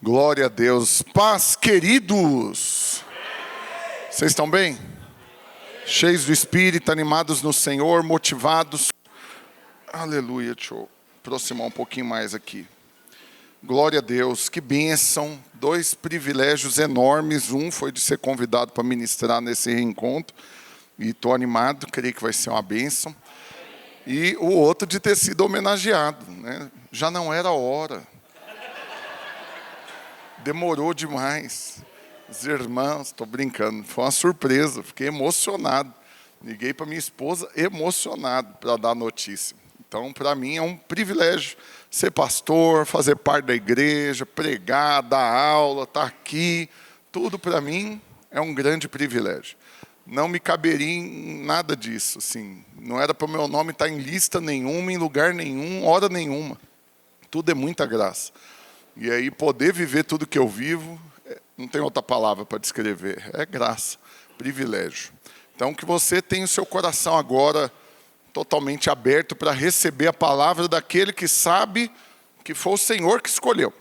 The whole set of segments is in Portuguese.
Glória a Deus. Paz, queridos. Vocês estão bem? Cheios do Espírito, animados no Senhor, motivados. Aleluia. Deixa eu aproximar um pouquinho mais aqui. Glória a Deus. Que bênção. 2 privilégios enormes. Um foi de ser convidado para ministrar nesse reencontro. E estou animado, creio que vai ser uma bênção. E o outro de ter sido homenageado, né? Já não era hora. Demorou demais. Os irmãos, estou brincando, foi uma surpresa, fiquei emocionado. Liguei para minha esposa emocionado para dar a notícia. Então, para mim é um privilégio ser pastor, fazer parte da igreja, pregar, dar aula, estar aqui. Tudo para mim é um grande privilégio. Não me caberia em nada disso, assim. Não era para o meu nome estar em lista nenhuma, em lugar nenhum, hora nenhuma. Tudo é muita graça. E aí poder viver tudo que eu vivo, não tem outra palavra para descrever, é graça, privilégio. Então que você tenha o seu coração agora totalmente aberto para receber a palavra daquele que sabe que foi o Senhor que escolheu.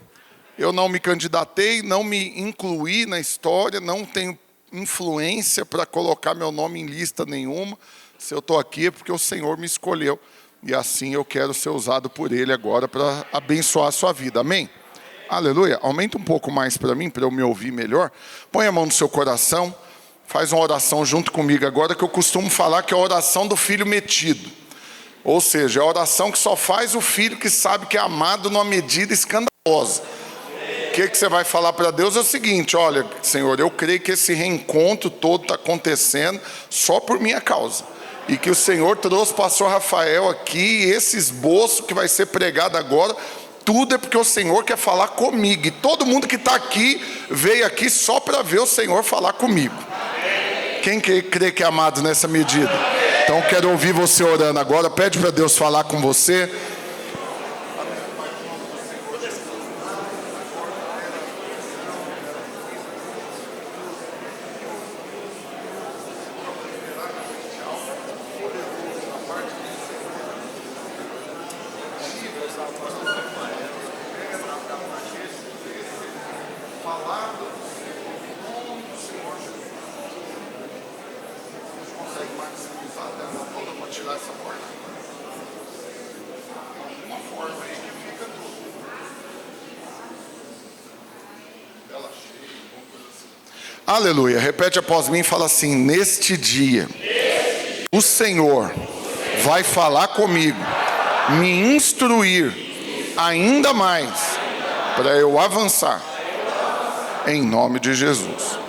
Eu não me candidatei, não me incluí na história, não tenho influência para colocar meu nome em lista nenhuma. Se eu estou aqui é porque o Senhor me escolheu. E assim eu quero ser usado por Ele agora para abençoar a sua vida. Amém? Aleluia. Aumenta um pouco mais para mim, para eu me ouvir melhor. Põe a mão no seu coração. Faz uma oração junto comigo agora, que eu costumo falar que é a oração do filho metido. Ou seja, é a oração que só faz o filho que sabe que é amado numa medida escandalosa. O que você vai falar para Deus é o seguinte: olha, Senhor, eu creio que esse reencontro todo está acontecendo só por minha causa. E que o Senhor trouxe o pastor Rafael aqui, e esse esboço que vai ser pregado agora, tudo é porque o Senhor quer falar comigo. E todo mundo que está aqui, veio aqui só para ver o Senhor falar comigo. Quem crê que é amado nessa medida? Então quero ouvir você orando agora. Pede para Deus falar com você. Aleluia. Repete após mim e fala assim: neste dia, o Senhor vai falar comigo, me instruir ainda mais para eu avançar, em nome de Jesus.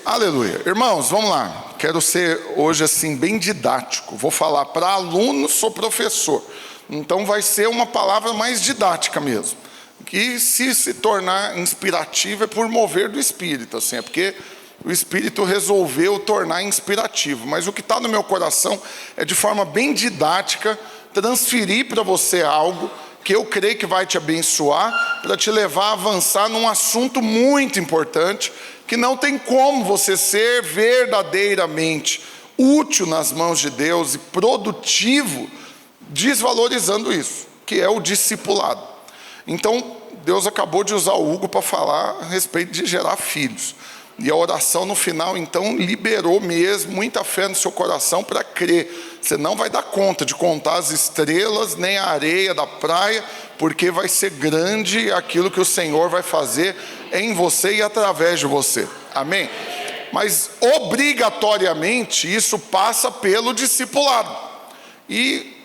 Aleluia. Irmãos, vamos lá. Quero ser hoje assim bem didático. Vou falar para alunos, sou professor. Então vai ser uma palavra mais didática mesmo. Que se tornar inspirativa é por mover do Espírito, assim, é porque o Espírito resolveu tornar inspirativo. Mas o que está no meu coração é de forma bem didática transferir para você algo que eu creio que vai te abençoar, para te levar a avançar num assunto muito importante, que não tem como você ser verdadeiramente útil nas mãos de Deus e produtivo, desvalorizando isso, que é o discipulado. Então, Deus acabou de usar o Hugo para falar a respeito de gerar filhos. E a oração no final, então, liberou mesmo muita fé no seu coração para crer. Você não vai dar conta de contar as estrelas, nem a areia da praia, porque vai ser grande aquilo que o Senhor vai fazer em você e através de você. Amém? Mas, obrigatoriamente, isso passa pelo discipulado. E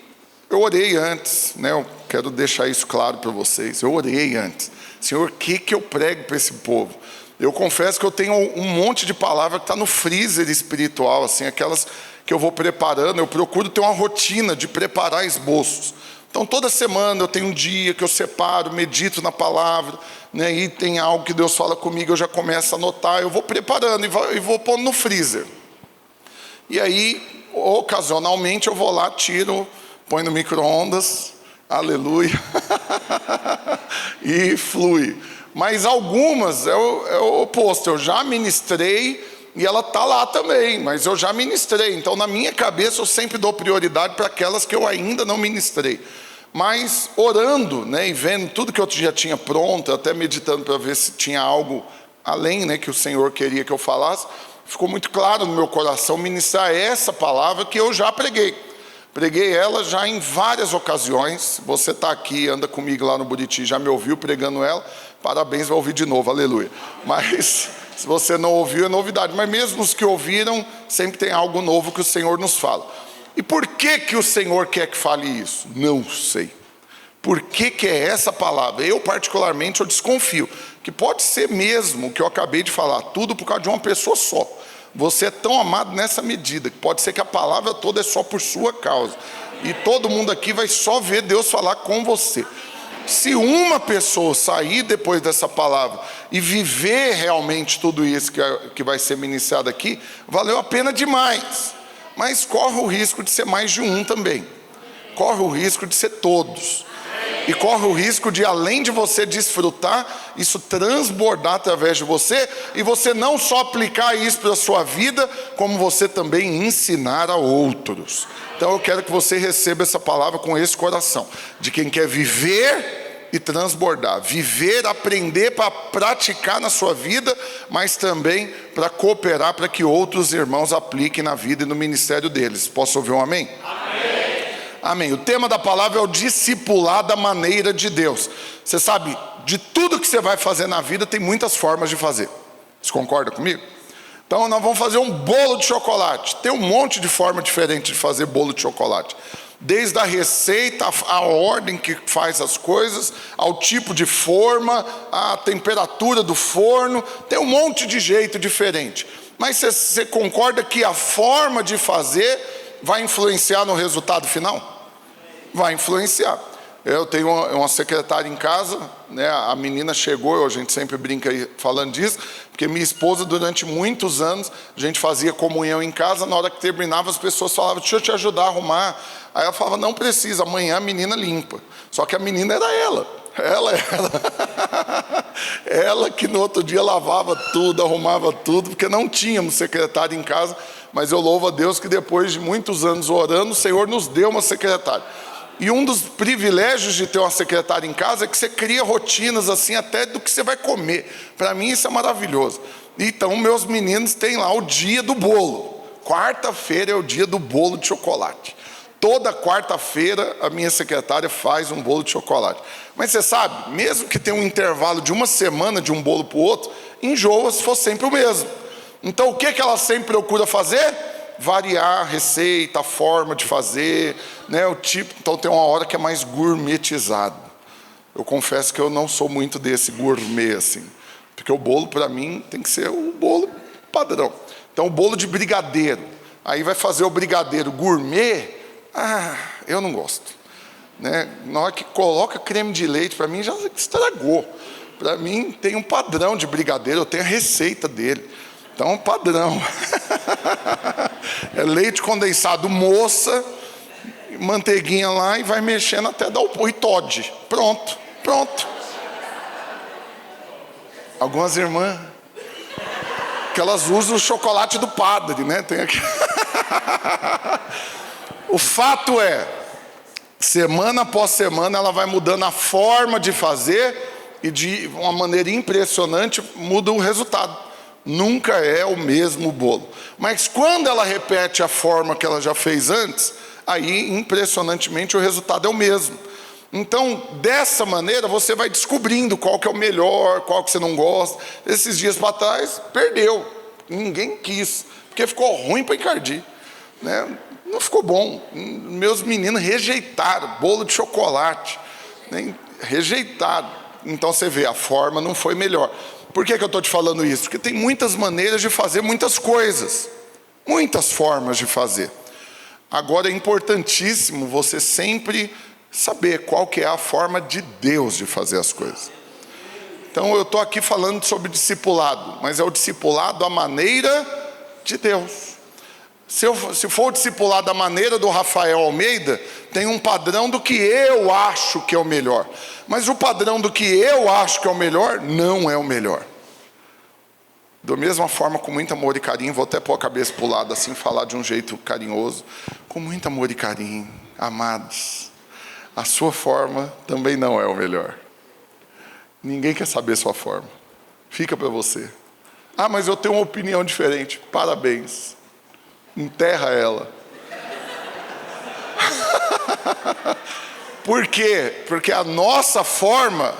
eu orei antes, né? Eu quero deixar isso claro para vocês. Eu orei antes. Senhor, o que eu prego para esse povo? Eu confesso que eu tenho um monte de palavra que está no freezer espiritual, assim, aquelas que eu vou preparando. Eu procuro ter uma rotina de preparar esboços. Então, toda semana eu tenho um dia que eu separo, medito na palavra, né? E tem algo que Deus fala comigo, eu já começo a anotar. Eu vou preparando e vou pondo no freezer. E aí, ocasionalmente, eu vou lá, tiro, põe no micro-ondas, aleluia, e flui. Mas algumas é o oposto, eu já ministrei e ela está lá também, mas eu já ministrei. Então, na minha cabeça, eu sempre dou prioridade para aquelas que eu ainda não ministrei. Mas orando, né, e vendo tudo que eu já tinha pronto, até meditando para ver se tinha algo além, né, que o Senhor queria que eu falasse, ficou muito claro no meu coração ministrar essa palavra que eu já preguei. Preguei ela já em várias ocasiões. Você está aqui, anda comigo lá no Buriti, já me ouviu pregando ela, parabéns, vai ouvir de novo, aleluia. Mas se você não ouviu, é novidade. Mas mesmo os que ouviram, sempre tem algo novo que o Senhor nos fala. E por que o Senhor quer que fale isso? Não sei. Por que é essa palavra? Eu particularmente, eu desconfio, que pode ser mesmo o que eu acabei de falar, tudo por causa de uma pessoa só. Você é tão amado nessa medida, que pode ser que a palavra toda é só por sua causa. E todo mundo aqui vai só ver Deus falar com você. Se uma pessoa sair depois dessa palavra e viver realmente tudo isso que vai ser ministrado aqui, valeu a pena demais. Mas corre o risco de ser mais de um também. Corre o risco de ser todos. E corre o risco de, além de você desfrutar, isso transbordar através de você, e você não só aplicar isso para a sua vida, como você também ensinar a outros. Então eu quero que você receba essa palavra com esse coração, de quem quer viver e transbordar, viver, aprender para praticar na sua vida, mas também para cooperar para que outros irmãos apliquem na vida e no ministério deles. Posso ouvir um amém? Amém. Amém. O tema da palavra é o discipular da maneira de Deus. Você sabe, de tudo que você vai fazer na vida, tem muitas formas de fazer. Você concorda comigo? Então nós vamos fazer um bolo de chocolate. Tem um monte de forma diferente de fazer bolo de chocolate. Desde a receita, a ordem que faz as coisas, ao tipo de forma, a temperatura do forno, tem um monte de jeito diferente. Mas você concorda que a forma de fazer vai influenciar no resultado final? Vai influenciar. Eu tenho uma secretária em casa, né? A menina chegou, a gente sempre brinca aí falando disso, porque minha esposa, durante muitos anos, a gente fazia comunhão em casa, na hora que terminava as pessoas falavam, deixa eu te ajudar a arrumar. Aí ela falava, não precisa, amanhã a menina limpa. Só que a menina era ela que no outro dia lavava tudo, arrumava tudo, porque não tínhamos secretária em casa, mas eu louvo a Deus que depois de muitos anos orando, o Senhor nos deu uma secretária. E um dos privilégios de ter uma secretária em casa é que você cria rotinas assim até do que você vai comer. Para mim isso é maravilhoso. Então meus meninos têm lá o dia do bolo. Quarta-feira é o dia do bolo de chocolate. Toda quarta-feira a minha secretária faz um bolo de chocolate. Mas você sabe, mesmo que tenha um intervalo de uma semana de um bolo para o outro, enjoa se for sempre o mesmo. Então o que ela sempre procura fazer? Variar a receita, a forma de fazer, né, o tipo. Então tem uma hora que é mais gourmetizado. Eu confesso que eu não sou muito desse gourmet assim, porque o bolo para mim tem que ser o bolo padrão. Então o bolo de brigadeiro, aí vai fazer o brigadeiro gourmet, eu não gosto, né? Na hora que coloca creme de leite, para mim já estragou. Para mim tem um padrão de brigadeiro, eu tenho a receita dele. Então, padrão. É leite condensado moça, manteiguinha lá e vai mexendo até dar o Toddy. Pronto. Algumas irmãs, que elas usam o chocolate do padre, né? Tem aqui. O fato é, semana após semana ela vai mudando a forma de fazer e de uma maneira impressionante muda o resultado. Nunca é o mesmo bolo. Mas quando ela repete a forma que ela já fez antes, aí impressionantemente o resultado é o mesmo. Então, dessa maneira, você vai descobrindo qual que é o melhor, qual que você não gosta. Esses dias para trás, perdeu. Ninguém quis, porque ficou ruim para encardir, né? Não ficou bom. Meus meninos rejeitaram bolo de chocolate, né? Rejeitaram. Então você vê, a forma não foi melhor. Por que eu estou te falando isso? Porque tem muitas maneiras de fazer muitas coisas. Muitas formas de fazer. Agora é importantíssimo você sempre saber qual que é a forma de Deus de fazer as coisas. Então eu estou aqui falando sobre discipulado, mas é o discipulado à maneira de Deus. Se for o discipulado à maneira do Rafael Almeida, tem um padrão do que eu acho que é o melhor. Mas o padrão do que eu acho que é o melhor, não é o melhor. Da mesma forma, com muito amor e carinho, vou até pôr a cabeça para o lado assim, falar de um jeito carinhoso. Com muito amor e carinho, amados. a sua forma também não é o melhor. Ninguém quer saber a sua forma. Fica para você. Ah, mas eu tenho uma opinião diferente. Parabéns. Enterra ela. Por quê? Porque a nossa forma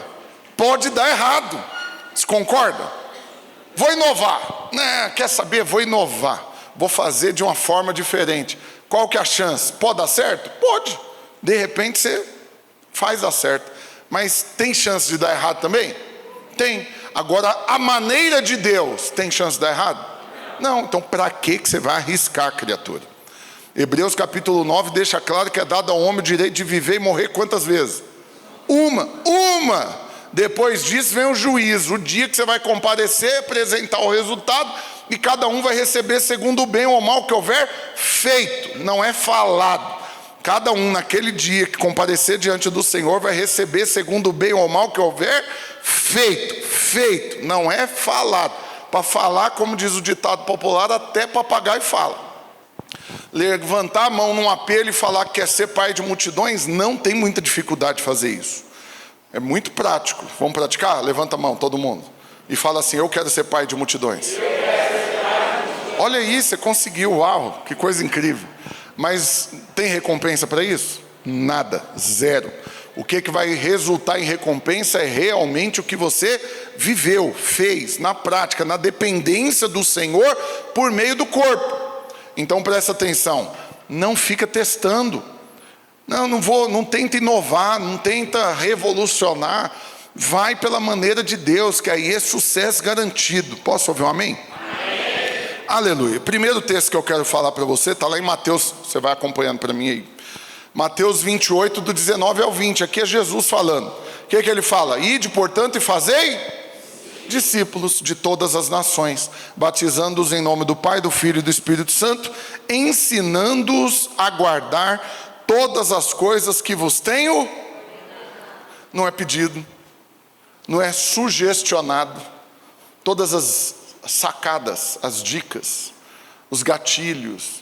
pode dar errado. Você concorda? Vou inovar. Não, quer saber? Vou inovar. Vou fazer de uma forma diferente. Qual que é a chance? Pode dar certo? Pode. De repente você faz dar certo. Mas tem chance de dar errado também? Tem. Agora, a maneira de Deus tem chance de dar errado? Não. Então, para que você vai arriscar, criatura? Hebreus capítulo 9 deixa claro que é dado ao homem o direito de viver e morrer quantas vezes? Uma. Depois disso vem o juízo, o dia que você vai comparecer, apresentar o resultado, e cada um vai receber segundo o bem ou o mal que houver feito, não é falado. Cada um naquele dia que comparecer diante do Senhor vai receber segundo o bem ou o mal que houver feito, não é falado. Para falar, como diz o ditado popular, até papagaio fala. Levantar a mão num apelo e falar que quer ser pai de multidões, não tem muita dificuldade de fazer isso. É muito prático. Vamos praticar? Levanta a mão, todo mundo. E fala assim: eu quero ser pai de multidões. Olha aí, você conseguiu, uau, que coisa incrível. Mas tem recompensa para isso? Nada, zero. O que vai resultar em recompensa é realmente o que você viveu, fez, na prática, na dependência do Senhor por meio do corpo. Então presta atenção, não fica testando. Não tenta inovar, não tenta revolucionar. Vai pela maneira de Deus, que aí é sucesso garantido. Posso ouvir um amém? Amém. Aleluia. Primeiro texto que eu quero falar para você está lá em Mateus, você vai acompanhando para mim aí. Mateus 28, do 19 ao 20, aqui é Jesus falando. O que ele fala? Ide, portanto, e fazei discípulos de todas as nações, batizando-os em nome do Pai, do Filho e do Espírito Santo, ensinando-os a guardar todas as coisas que vos tenho. Não é pedido, não é sugestionado. Todas as sacadas, as dicas, os gatilhos.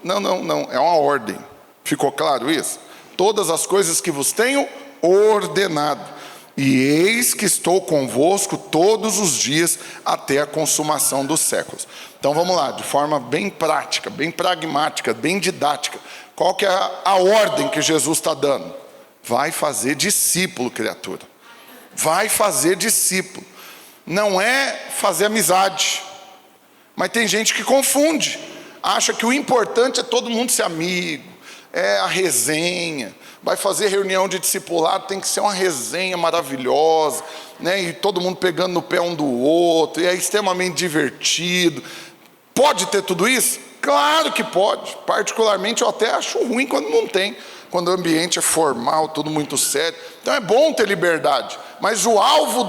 Não, é uma ordem. Ficou claro isso? Todas as coisas que vos tenho ordenado. E eis que estou convosco todos os dias até a consumação dos séculos. Então vamos lá, de forma bem prática, bem pragmática, bem didática. Qual que é a ordem que Jesus está dando? Vai fazer discípulo, criatura. Vai fazer discípulo. Não é fazer amizade. Mas tem gente que confunde. Acha que o importante é todo mundo ser amigo. É a resenha. Vai fazer reunião de discipulado, tem que ser uma resenha maravilhosa, né? E todo mundo pegando no pé um do outro, e é extremamente divertido. Pode ter tudo isso? Claro que pode. Particularmente eu até acho ruim quando não tem, quando o ambiente é formal, tudo muito sério. Então é bom ter liberdade, mas o alvo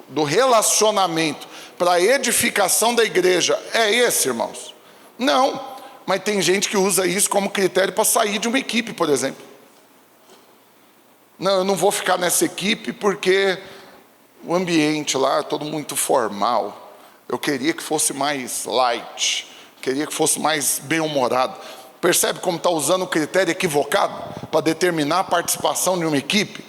do relacionamento para a edificação da igreja é esse, irmãos? Não. Mas tem gente que usa isso como critério para sair de uma equipe, por exemplo. Não, eu não vou ficar nessa equipe porque o ambiente lá é todo muito formal. Eu queria que fosse mais light, queria que fosse mais bem-humorado. Percebe como está usando o critério equivocado para determinar a participação de uma equipe?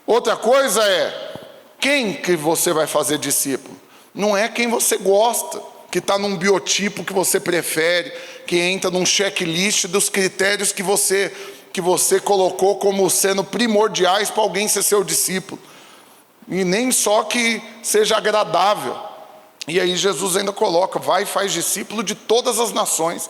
Outra coisa é, quem que você vai fazer discípulo? Não é quem você gosta, que está num biotipo que você prefere, que entra num checklist dos critérios que você colocou como sendo primordiais para alguém ser seu discípulo. E nem só que seja agradável. E aí Jesus ainda coloca, vai e faz discípulo de todas as nações.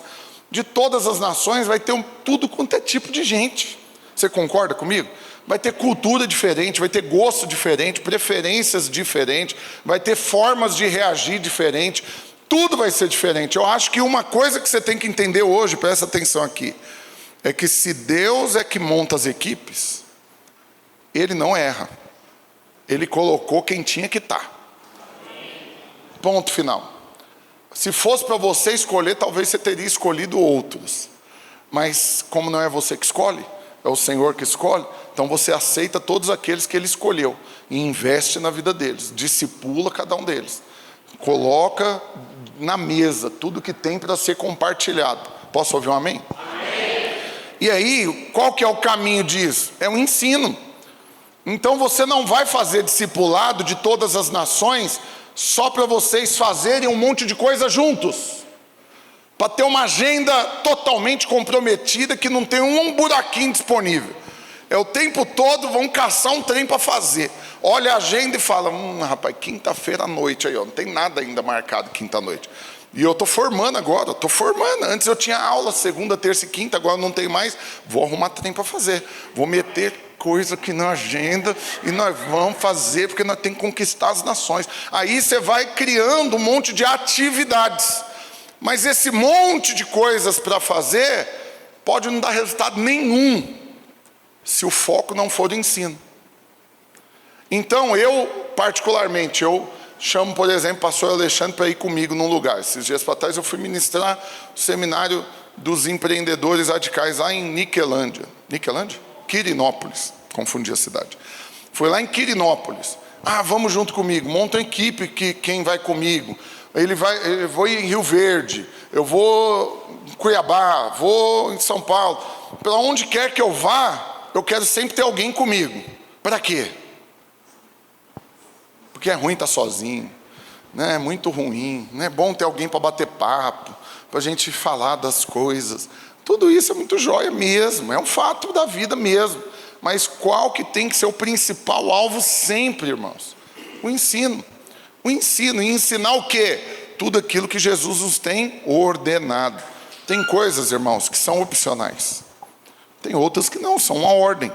De todas as nações vai ter tudo quanto é tipo de gente. Você concorda comigo? Vai ter cultura diferente, vai ter gosto diferente, preferências diferentes, vai ter formas de reagir diferentes. Tudo vai ser diferente. Eu acho que uma coisa que você tem que entender hoje, presta atenção aqui, é que se Deus é que monta as equipes, Ele não erra. Ele colocou quem tinha que estar. Ponto final. Se fosse para você escolher, talvez você teria escolhido outros. Mas como não é você que escolhe, é o Senhor que escolhe, então você aceita todos aqueles que Ele escolheu e investe na vida deles, discipula cada um deles. Coloca na mesa tudo que tem para ser compartilhado. Posso ouvir um amém? Amém? E aí, qual que é o caminho disso? É o ensino. Então você não vai fazer discipulado de todas as nações só para vocês fazerem um monte de coisa juntos, para ter uma agenda totalmente comprometida que não tem um buraquinho disponível. É o tempo todo vão caçar um trem para fazer. Olha a agenda e fala, rapaz, quinta-feira à noite aí, ó, não tem nada ainda marcado quinta-noite. E eu estou formando agora, Antes eu tinha aula segunda, terça e quinta, agora não tem mais. Vou arrumar trem para fazer. Vou meter coisa aqui na agenda e nós vamos fazer, porque nós temos que conquistar as nações. Aí você vai criando um monte de atividades. Mas esse monte de coisas para fazer pode não dar resultado nenhum se o foco não for o ensino. Então particularmente, eu chamo, por exemplo, o pastor Alexandre para ir comigo num lugar. Esses dias para trás eu fui ministrar o seminário dos empreendedores radicais lá em Niquelândia. Quirinópolis, confundi a cidade. Foi lá em Quirinópolis. Vamos junto comigo, monta uma equipe, quem vai comigo. Eu vou em Rio Verde, eu vou em Cuiabá, vou em São Paulo. Para onde quer que eu vá, eu quero sempre ter alguém comigo. Para quê? Porque é ruim estar sozinho, né? É muito ruim, não é bom ter alguém para bater papo, para a gente falar das coisas. Tudo isso é muito jóia mesmo, é um fato da vida mesmo. Mas qual que tem que ser o principal alvo sempre, irmãos? O ensino. O ensino. E ensinar o quê? Tudo aquilo que Jesus nos tem ordenado. Tem coisas, irmãos, que são opcionais. Tem outras que não, são uma ordem.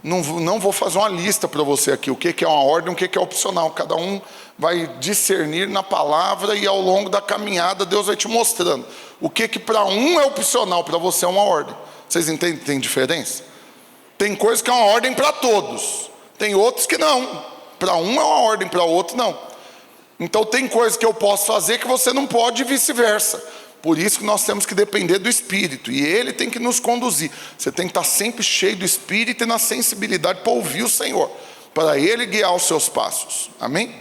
Não vou fazer uma lista para você aqui, o que é uma ordem, o que é opcional. Cada um vai discernir na palavra e ao longo da caminhada Deus vai te mostrando. O que para um é opcional, para você é uma ordem. Vocês entendem que tem diferença? Tem coisas que é uma ordem para todos, tem outros que não. Para um é uma ordem, para outro não. Então tem coisas que eu posso fazer que você não pode e vice-versa. Por isso que nós temos que depender do Espírito. E Ele tem que nos conduzir. Você tem que estar sempre cheio do Espírito e na sensibilidade para ouvir o Senhor. Para Ele guiar os seus passos. Amém?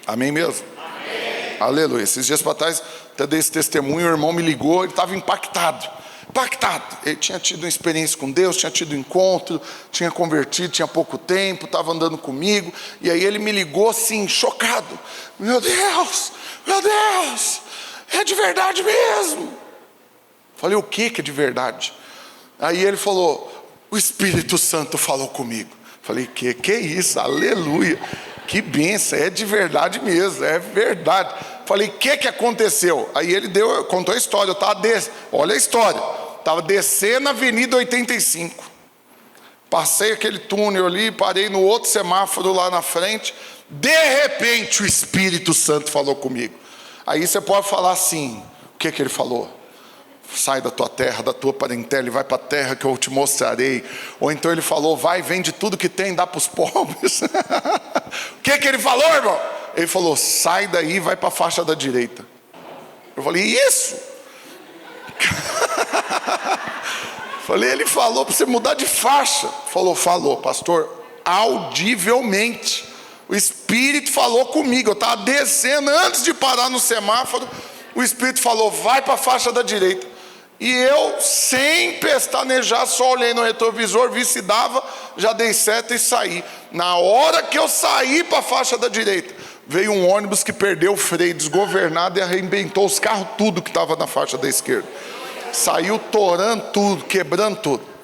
Amém mesmo? Amém. Aleluia. Esses dias para trás, até dei esse testemunho, o irmão me ligou, ele estava impactado. Ele tinha tido uma experiência com Deus, tinha tido um encontro, tinha convertido, tinha pouco tempo, estava andando comigo. E aí ele me ligou assim, chocado. Meu Deus! É de verdade mesmo. Falei, o que é de verdade? Aí ele falou, o Espírito Santo falou comigo. Falei, que é isso? Aleluia. Que bênção, é de verdade mesmo, é verdade. Falei, o que aconteceu? Aí ele contou a história, olha a história. Estava descendo a Avenida 85. Passei aquele túnel ali, parei no outro semáforo lá na frente. De repente o Espírito Santo falou comigo. Aí você pode falar assim, o que ele falou? Sai da tua terra, da tua parentela e vai para a terra que eu te mostrarei. Ou então ele falou, vai, vende tudo que tem, dá para os pobres. O que ele falou, irmão? Ele falou, sai daí e vai para a faixa da direita. Eu falei, isso? Falei, ele falou para você mudar de faixa. Falou, pastor, audivelmente. O Espírito falou comigo, eu estava descendo, antes de parar no semáforo, o Espírito falou, vai para a faixa da direita. E eu, sem pestanejar, só olhei no retrovisor, vi se dava, já dei seta e saí. Na hora que eu saí para a faixa da direita, veio um ônibus que perdeu o freio, desgovernado, e arrebentou os carros, tudo que estava na faixa da esquerda. Saiu torando tudo, quebrando tudo.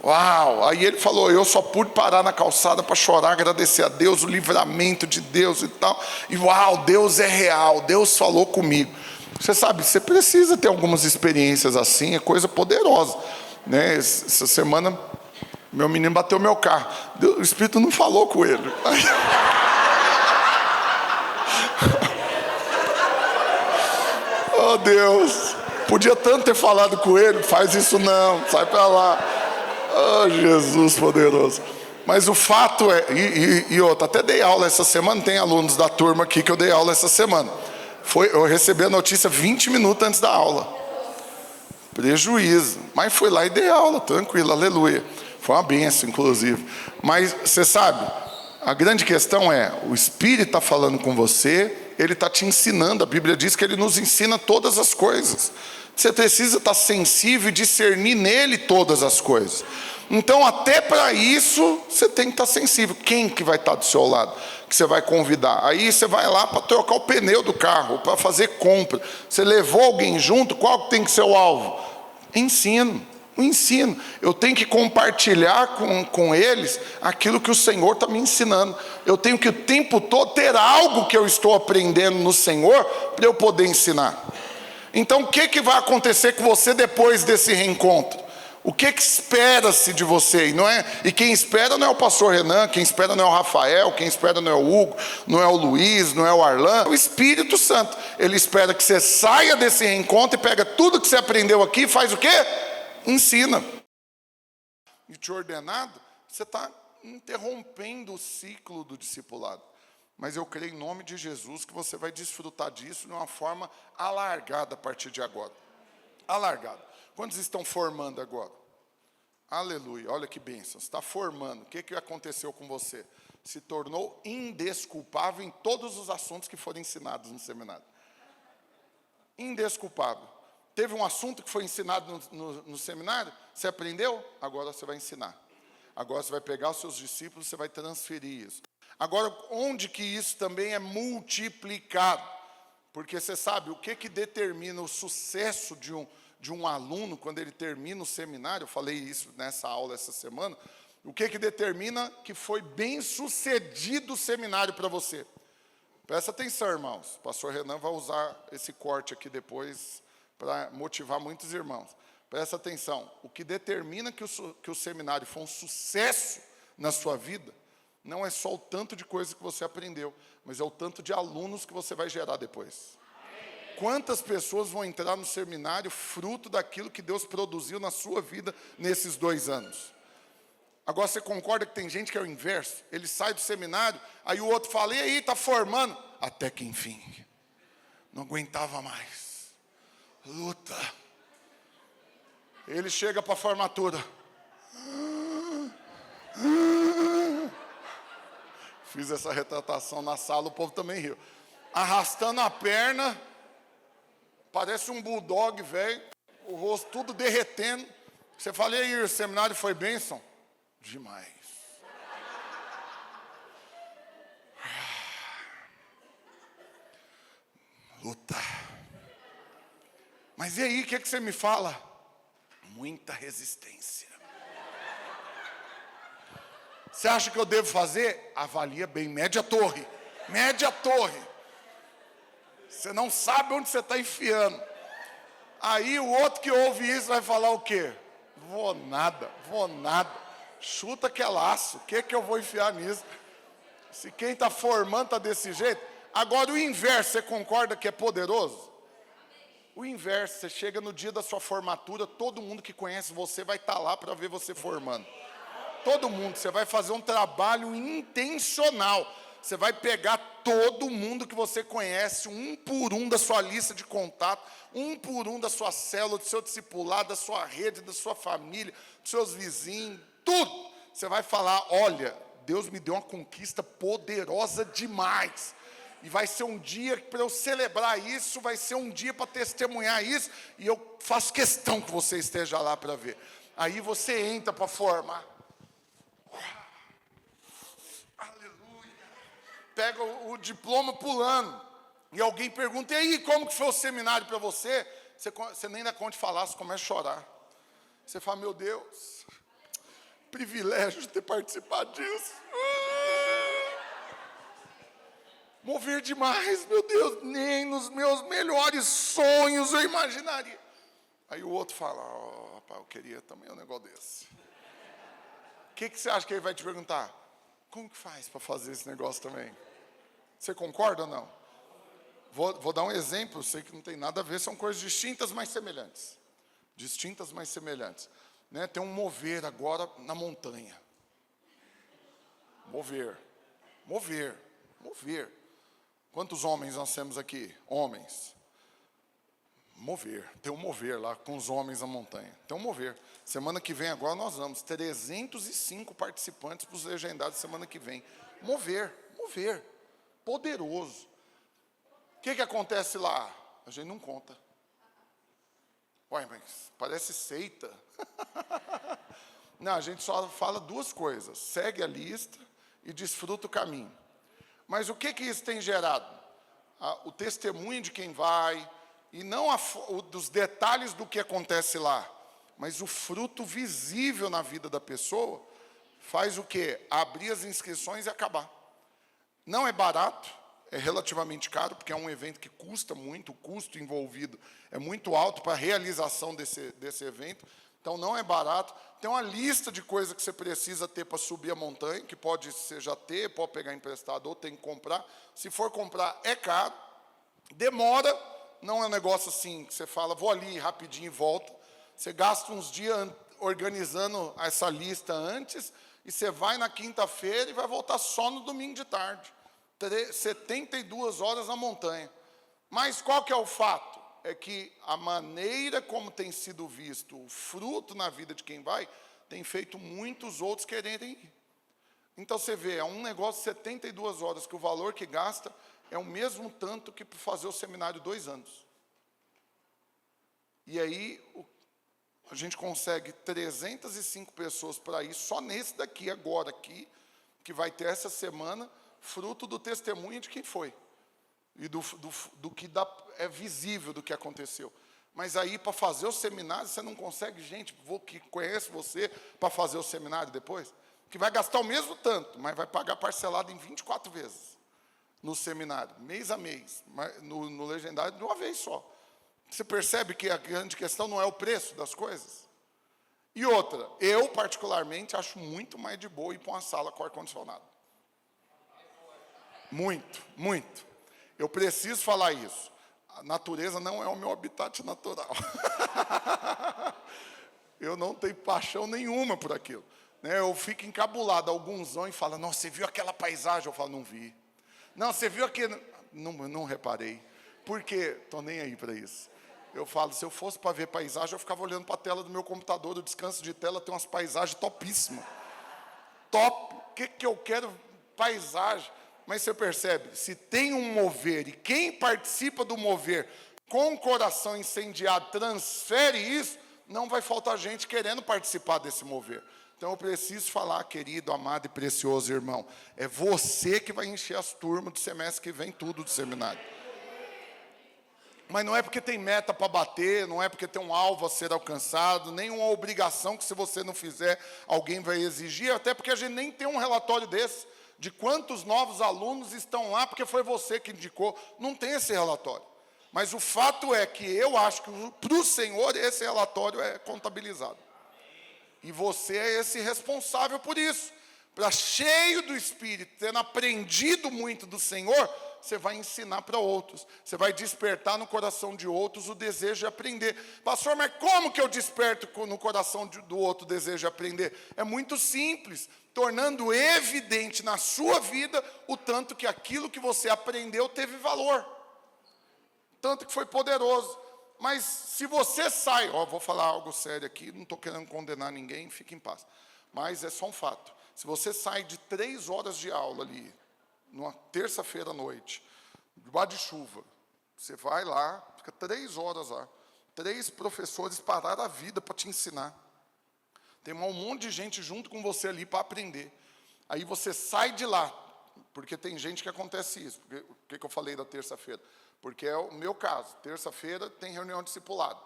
Uau, aí ele falou, eu só pude parar na calçada para chorar, agradecer a Deus, o livramento de Deus e tal. E uau, Deus é real, Deus falou comigo. Você sabe, você precisa ter algumas experiências assim, é coisa poderosa, né? Essa semana, meu menino bateu meu carro, o Espírito não falou com ele. Oh Deus, podia tanto ter falado com ele, faz isso não, sai para lá. Oh, Jesus poderoso. Mas o fato é, e outra, até dei aula essa semana, tem alunos da turma aqui que eu dei aula essa semana. Eu recebi a notícia 20 minutos antes da aula. Prejuízo. Mas fui lá e dei aula, tranquilo, aleluia. Foi uma bênção, inclusive. Mas você sabe, a grande questão é, o Espírito está falando com você, ele está te ensinando. A Bíblia diz que ele nos ensina todas as coisas. Você precisa estar sensível e discernir nele todas as coisas. Então, até para isso, você tem que estar sensível. Quem que vai estar do seu lado? Que você vai convidar? Aí você vai lá para trocar o pneu do carro, para fazer compra. Você levou alguém junto, qual que tem que ser o alvo? Ensino. O ensino. Eu tenho que compartilhar com eles aquilo que o Senhor está me ensinando. Eu tenho que o tempo todo ter algo que eu estou aprendendo no Senhor para eu poder ensinar. Então, o que vai acontecer com você depois desse reencontro? O que espera-se de você? E quem espera não é o pastor Renan, quem espera não é o Rafael, quem espera não é o Hugo, não é o Luiz, não é o Arlan, é o Espírito Santo. Ele espera que você saia desse reencontro e pega tudo que você aprendeu aqui e faz o quê? Ensina. E te ordenado, você está interrompendo o ciclo do discipulado. Mas eu creio em nome de Jesus que você vai desfrutar disso de uma forma alargada a partir de agora. Alargada. Quantos estão formando agora? Aleluia, olha que bênção. Você está formando. O que aconteceu com você? Se tornou indesculpável em todos os assuntos que foram ensinados no seminário. Indesculpável. Teve um assunto que foi ensinado no seminário, você aprendeu? Agora você vai ensinar. Agora você vai pegar os seus discípulos, você vai transferir isso. Agora, onde que isso também é multiplicado? Porque você sabe, o que determina o sucesso de um aluno quando ele termina o seminário? Eu falei isso nessa aula essa semana. O que determina que foi bem sucedido o seminário para você? Presta atenção, irmãos. O pastor Renan vai usar esse corte aqui depois para motivar muitos irmãos. Presta atenção, o que determina que o seminário foi um sucesso na sua vida, não é só o tanto de coisa que você aprendeu, mas é o tanto de alunos que você vai gerar depois. Quantas pessoas vão entrar no seminário fruto daquilo que Deus produziu na sua vida nesses 2 anos? Agora você concorda que tem gente que é o inverso? Ele sai do seminário, aí o outro fala, e aí, está formando? Até que enfim, não aguentava mais. Luta. Ele chega para a formatura. Fiz essa retratação na sala, o povo também riu. Arrastando a perna, parece um bulldog velho, o rosto tudo derretendo. Você fala, e aí, o seminário foi bênção? Demais. Luta. Mas e aí, o que você me fala? Muita resistência. Você acha que eu devo fazer? Avalia bem, mede a torre. Mede a torre. Você não sabe onde você está enfiando. Aí o outro que ouve isso vai falar o quê? Vou nada. Chuta que é laço. O que eu vou enfiar nisso? Se quem está formando está desse jeito. Agora o inverso, você concorda que é poderoso? O inverso, você chega no dia da sua formatura, todo mundo que conhece você vai estar lá para ver você formando. Todo mundo, você vai fazer um trabalho intencional. Você vai pegar todo mundo que você conhece, um por um da sua lista de contato, um por um da sua célula, do seu discipulado, da sua rede, da sua família, dos seus vizinhos, tudo. Você vai falar, olha, Deus me deu uma conquista poderosa demais. E vai ser um dia para eu celebrar isso, vai ser um dia para testemunhar isso, e eu faço questão que você esteja lá para ver. Aí você entra para formar. Aleluia. Pega o diploma pulando, e alguém pergunta, e aí, como que foi o seminário para você? Você nem dá conta de falar, você começa a chorar. Você fala, meu Deus, privilégio de ter participado disso. Mover demais, meu Deus, nem nos meus melhores sonhos eu imaginaria. Aí o outro fala, rapaz, eu queria também um negócio desse. O que você acha que ele vai te perguntar? Como que faz para fazer esse negócio também? Você concorda ou não? Vou dar um exemplo, sei que não tem nada a ver, são coisas distintas, mas semelhantes. Distintas, mas semelhantes. Né? Tem um mover agora na montanha. Mover. Quantos homens nós temos aqui? Homens. Mover. Tem um mover lá com os homens na montanha. Tem um mover. Semana que vem agora nós vamos. 305 participantes para os legendários semana que vem. Mover. Poderoso. O que acontece lá? A gente não conta. Uai, mas parece seita. Não, a gente só fala duas coisas. Segue a lista e desfruta o caminho. Mas o que isso tem gerado? O testemunho de quem vai, e não dos detalhes do que acontece lá, mas o fruto visível na vida da pessoa, faz o quê? Abrir as inscrições e acabar. Não é barato, é relativamente caro, porque é um evento que custa muito, o custo envolvido é muito alto para a realização desse evento, então não é barato. Tem uma lista de coisas que você precisa ter para subir a montanha, que pode ser já ter, pode pegar emprestado ou tem que comprar. Se for comprar, é caro, demora, não é um negócio assim, que você fala, vou ali rapidinho e volta. Você gasta uns dias organizando essa lista antes, e você vai na quinta-feira e vai voltar só no domingo de tarde. 72 horas na montanha. Mas qual que é o fato? É que a maneira como tem sido visto o fruto na vida de quem vai, tem feito muitos outros quererem ir. Então você vê, é um negócio de 72 horas, que o valor que gasta é o mesmo tanto que para fazer o seminário 2 anos. E aí a gente consegue 305 pessoas para ir, só nesse daqui, agora aqui, que vai ter essa semana, fruto do testemunho de quem foi. E do que é visível do que aconteceu. Mas aí, para fazer o seminário, você não consegue gente que conhece você para fazer o seminário depois? Que vai gastar o mesmo tanto, mas vai pagar parcelado em 24 vezes no seminário, mês a mês, no legendário de uma vez só. Você percebe que a grande questão não é o preço das coisas? E outra, eu particularmente acho muito mais de boa ir para uma sala com ar-condicionado. Muito, muito. Eu preciso falar isso. A natureza não é o meu habitat natural. Eu não tenho paixão nenhuma por aquilo. Eu fico encabulado, alguns vão e falam, nossa, você viu aquela paisagem? Eu falo, não vi. Não, você viu aquilo? Não reparei. Por quê? Estou nem aí para isso. Eu falo, se eu fosse para ver paisagem, eu ficava olhando para a tela do meu computador, o descanso de tela tem umas paisagens topíssimas. Top! O que eu quero? Paisagem. Mas você percebe, se tem um mover, e quem participa do mover com o coração incendiado transfere isso, não vai faltar gente querendo participar desse mover. Então eu preciso falar, querido, amado e precioso irmão, é você que vai encher as turmas do semestre que vem, tudo do seminário. Mas não é porque tem meta para bater, não é porque tem um alvo a ser alcançado, nem uma obrigação que se você não fizer, alguém vai exigir, até porque a gente nem tem um relatório desse, de quantos novos alunos estão lá, porque foi você que indicou, não tem esse relatório. Mas o fato é que eu acho que para o Senhor esse relatório é contabilizado. E você é esse responsável por isso. Para cheio do Espírito, tendo aprendido muito do Senhor, você vai ensinar para outros. Você vai despertar no coração de outros o desejo de aprender. Pastor, mas como que eu desperto no coração do outro o desejo de aprender? É muito simples, tornando evidente na sua vida o tanto que aquilo que você aprendeu teve valor. Tanto que foi poderoso. Mas se você sai, vou falar algo sério aqui, não estou querendo condenar ninguém, fique em paz. Mas é só um fato. Se você sai de 3 horas de aula ali, numa terça-feira à noite, debaixo de chuva, você vai lá, fica 3 horas lá, 3 professores pararam a vida para te ensinar. Tem um monte de gente junto com você ali para aprender. Aí você sai de lá, porque tem gente que acontece isso. O que eu falei da terça-feira? Porque é o meu caso. Terça-feira tem reunião de discipulado.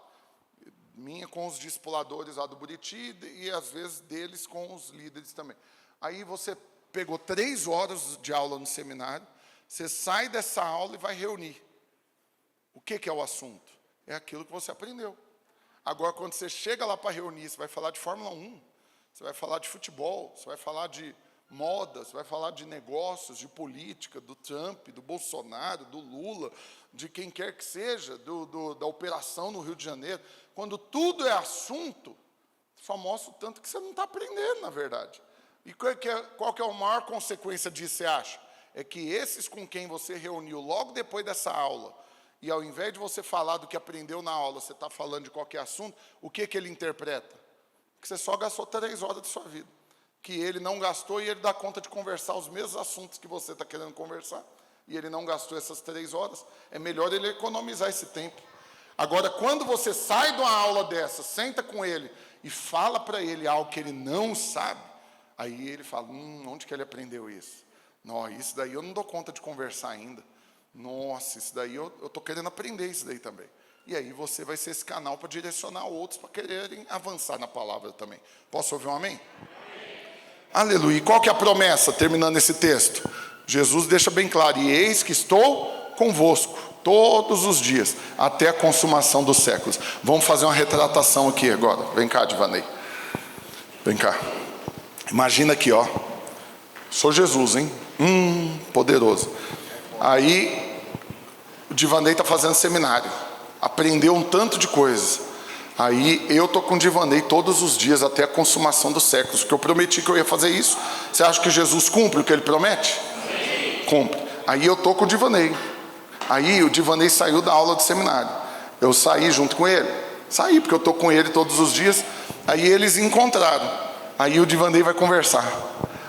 Minha com os discipuladores lá do Buriti e às vezes deles com os líderes também. Aí você pegou 3 horas de aula no seminário, você sai dessa aula e vai reunir. O que é o assunto? É aquilo que você aprendeu. Agora, quando você chega lá para reunir, você vai falar de Fórmula 1, você vai falar de futebol, você vai falar de moda, você vai falar de negócios, de política, do Trump, do Bolsonaro, do Lula, de quem quer que seja, da operação no Rio de Janeiro. Quando tudo é assunto, só mostra o tanto que você não está aprendendo, na verdade. E qual que é a maior consequência disso, você acha? É que esses com quem você reuniu logo depois dessa aula, e ao invés de você falar do que aprendeu na aula, você está falando de qualquer assunto, o que ele interpreta? Que você só gastou 3 horas de sua vida. Que ele não gastou e ele dá conta de conversar os mesmos assuntos que você está querendo conversar. E ele não gastou essas 3 horas. É melhor ele economizar esse tempo. Agora, quando você sai de uma aula dessa, senta com ele e fala para ele algo que ele não sabe, aí ele fala, onde que ele aprendeu isso? Não, isso daí eu não dou conta de conversar ainda. Nossa, isso daí eu estou querendo aprender isso daí também. E aí você vai ser esse canal para direcionar outros para quererem avançar na palavra também. Posso ouvir um amém? Aleluia. E qual que é a promessa, terminando esse texto? Jesus deixa bem claro, e eis que estou convosco todos os dias, até a consumação dos séculos. Vamos fazer uma retratação aqui agora. Vem cá, Divanei. Vem cá. Imagina aqui, ó. Sou Jesus, hein? Poderoso. Aí, o Divanei está fazendo seminário. Aprendeu um tanto de coisas. Aí, eu estou com o Divanei todos os dias, até a consumação dos séculos, porque eu prometi que eu ia fazer isso. Você acha que Jesus cumpre o que ele promete? Sim. Cumpre. Aí, eu estou com o Divanei. Aí o Divanei saiu da aula de seminário. Eu saí junto com ele. Saí, porque eu estou com ele todos os dias. Aí eles encontraram. Aí o Divanei vai conversar.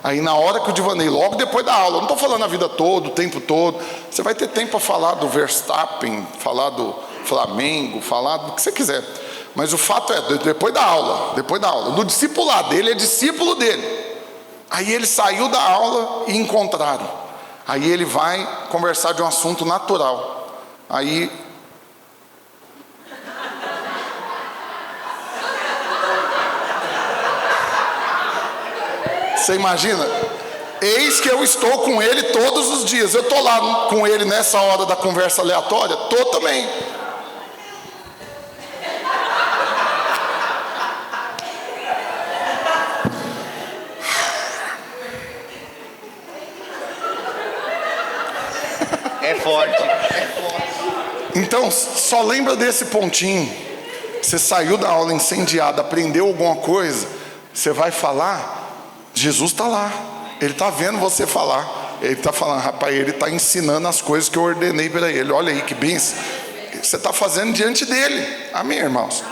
Aí na hora que o Divanei, logo depois da aula, eu não estou falando a vida toda, o tempo todo. Você vai ter tempo para falar do Verstappen, falar do Flamengo, falar do que você quiser. Mas o fato é, depois da aula, do discipulado dele, é discípulo dele. Aí ele saiu da aula e encontraram. Aí ele vai conversar de um assunto natural. Aí... Você imagina? Eis que eu estou com ele todos os dias. Eu estou lá com ele nessa hora da conversa aleatória? Estou também. É forte. Então, só lembra desse pontinho. Você saiu da aula incendiada, aprendeu alguma coisa, você vai falar, Jesus está lá. Ele está vendo você falar. Ele está falando, rapaz, ele está ensinando as coisas que eu ordenei para ele. Olha aí que bênção. Você está fazendo diante dele. Amém, irmãos?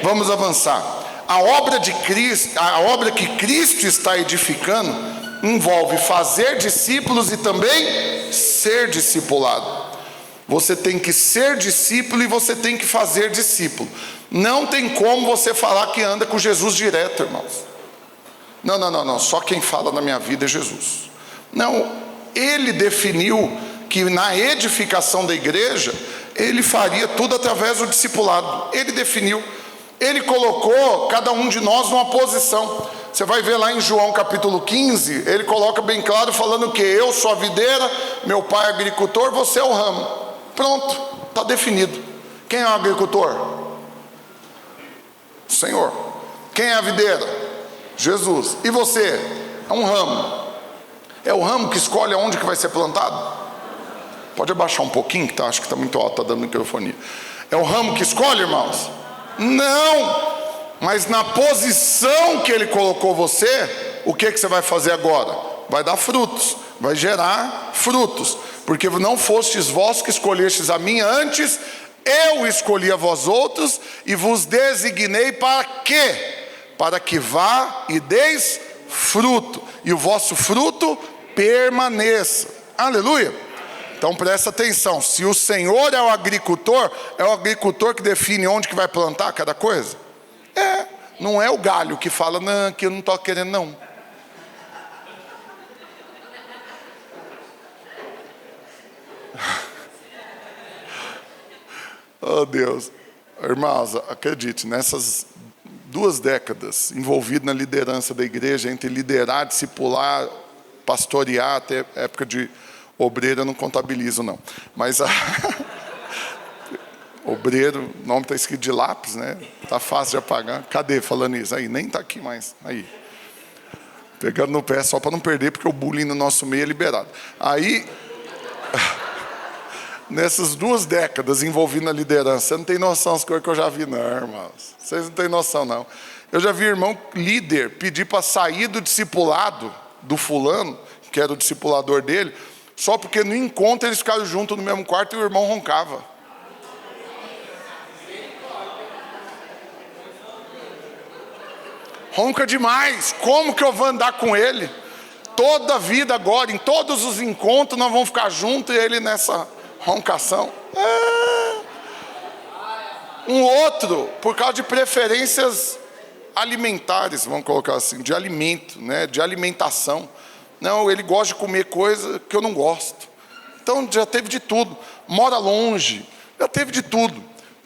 Vamos avançar. A obra de Cristo, a obra que Cristo está edificando, envolve fazer discípulos e também ser discipulado. Você tem que ser discípulo e você tem que fazer discípulo. Não tem como você falar que anda com Jesus direto, irmãos. Não. Só quem fala na minha vida é Jesus. Não, ele definiu que na edificação da igreja, ele faria tudo através do discipulado. Ele definiu. Ele colocou cada um de nós numa posição. Você vai ver lá em João capítulo 15, ele coloca bem claro falando que eu sou a videira, meu pai é agricultor, você é o ramo. Pronto, está definido. Quem é o agricultor? O Senhor. Quem é a videira? Jesus. E você? É um ramo. É o ramo que escolhe aonde que vai ser plantado? Pode abaixar um pouquinho, que acho que está muito alto, está dando microfonia. É o ramo que escolhe, irmãos? Não! Mas na posição que ele colocou você, o que você vai fazer agora? Vai dar frutos, vai gerar frutos. Porque não fostes vós que escolhestes a mim antes, eu escolhi a vós outros e vos designei para quê? Para que vá e deis fruto, e o vosso fruto permaneça. Aleluia! Então presta atenção, se o Senhor é o agricultor que define onde que vai plantar cada coisa? Não é o galho que fala, não, que eu não estou querendo não. Oh Deus, irmãos, acredite, nessas 2 décadas envolvido na liderança da igreja, entre liderar, discipular, pastorear, até época de obreiro eu não contabilizo não, mas obreiro, o nome está escrito de lápis, né? Está fácil de apagar. Cadê falando isso? Aí, nem está aqui mais. Aí, pegando no pé só para não perder, porque o bullying no nosso meio é liberado. Aí, nessas 2 décadas envolvido na liderança, você não tem noção das coisas que eu já vi não, irmãos. Vocês não têm noção não. Eu já vi irmão líder pedir para sair do discipulado do fulano, que era o discipulador dele, só porque no encontro eles ficaram juntos no mesmo quarto e o irmão roncava. Ronca demais, como que eu vou andar com ele? Toda a vida agora, em todos os encontros, nós vamos ficar juntos e ele nessa roncação. Um outro, por causa de preferências alimentares, vamos colocar assim, de alimento, né? De alimentação. Não, ele gosta de comer coisa que eu não gosto. Então já teve de tudo. Mora longe, já teve de tudo.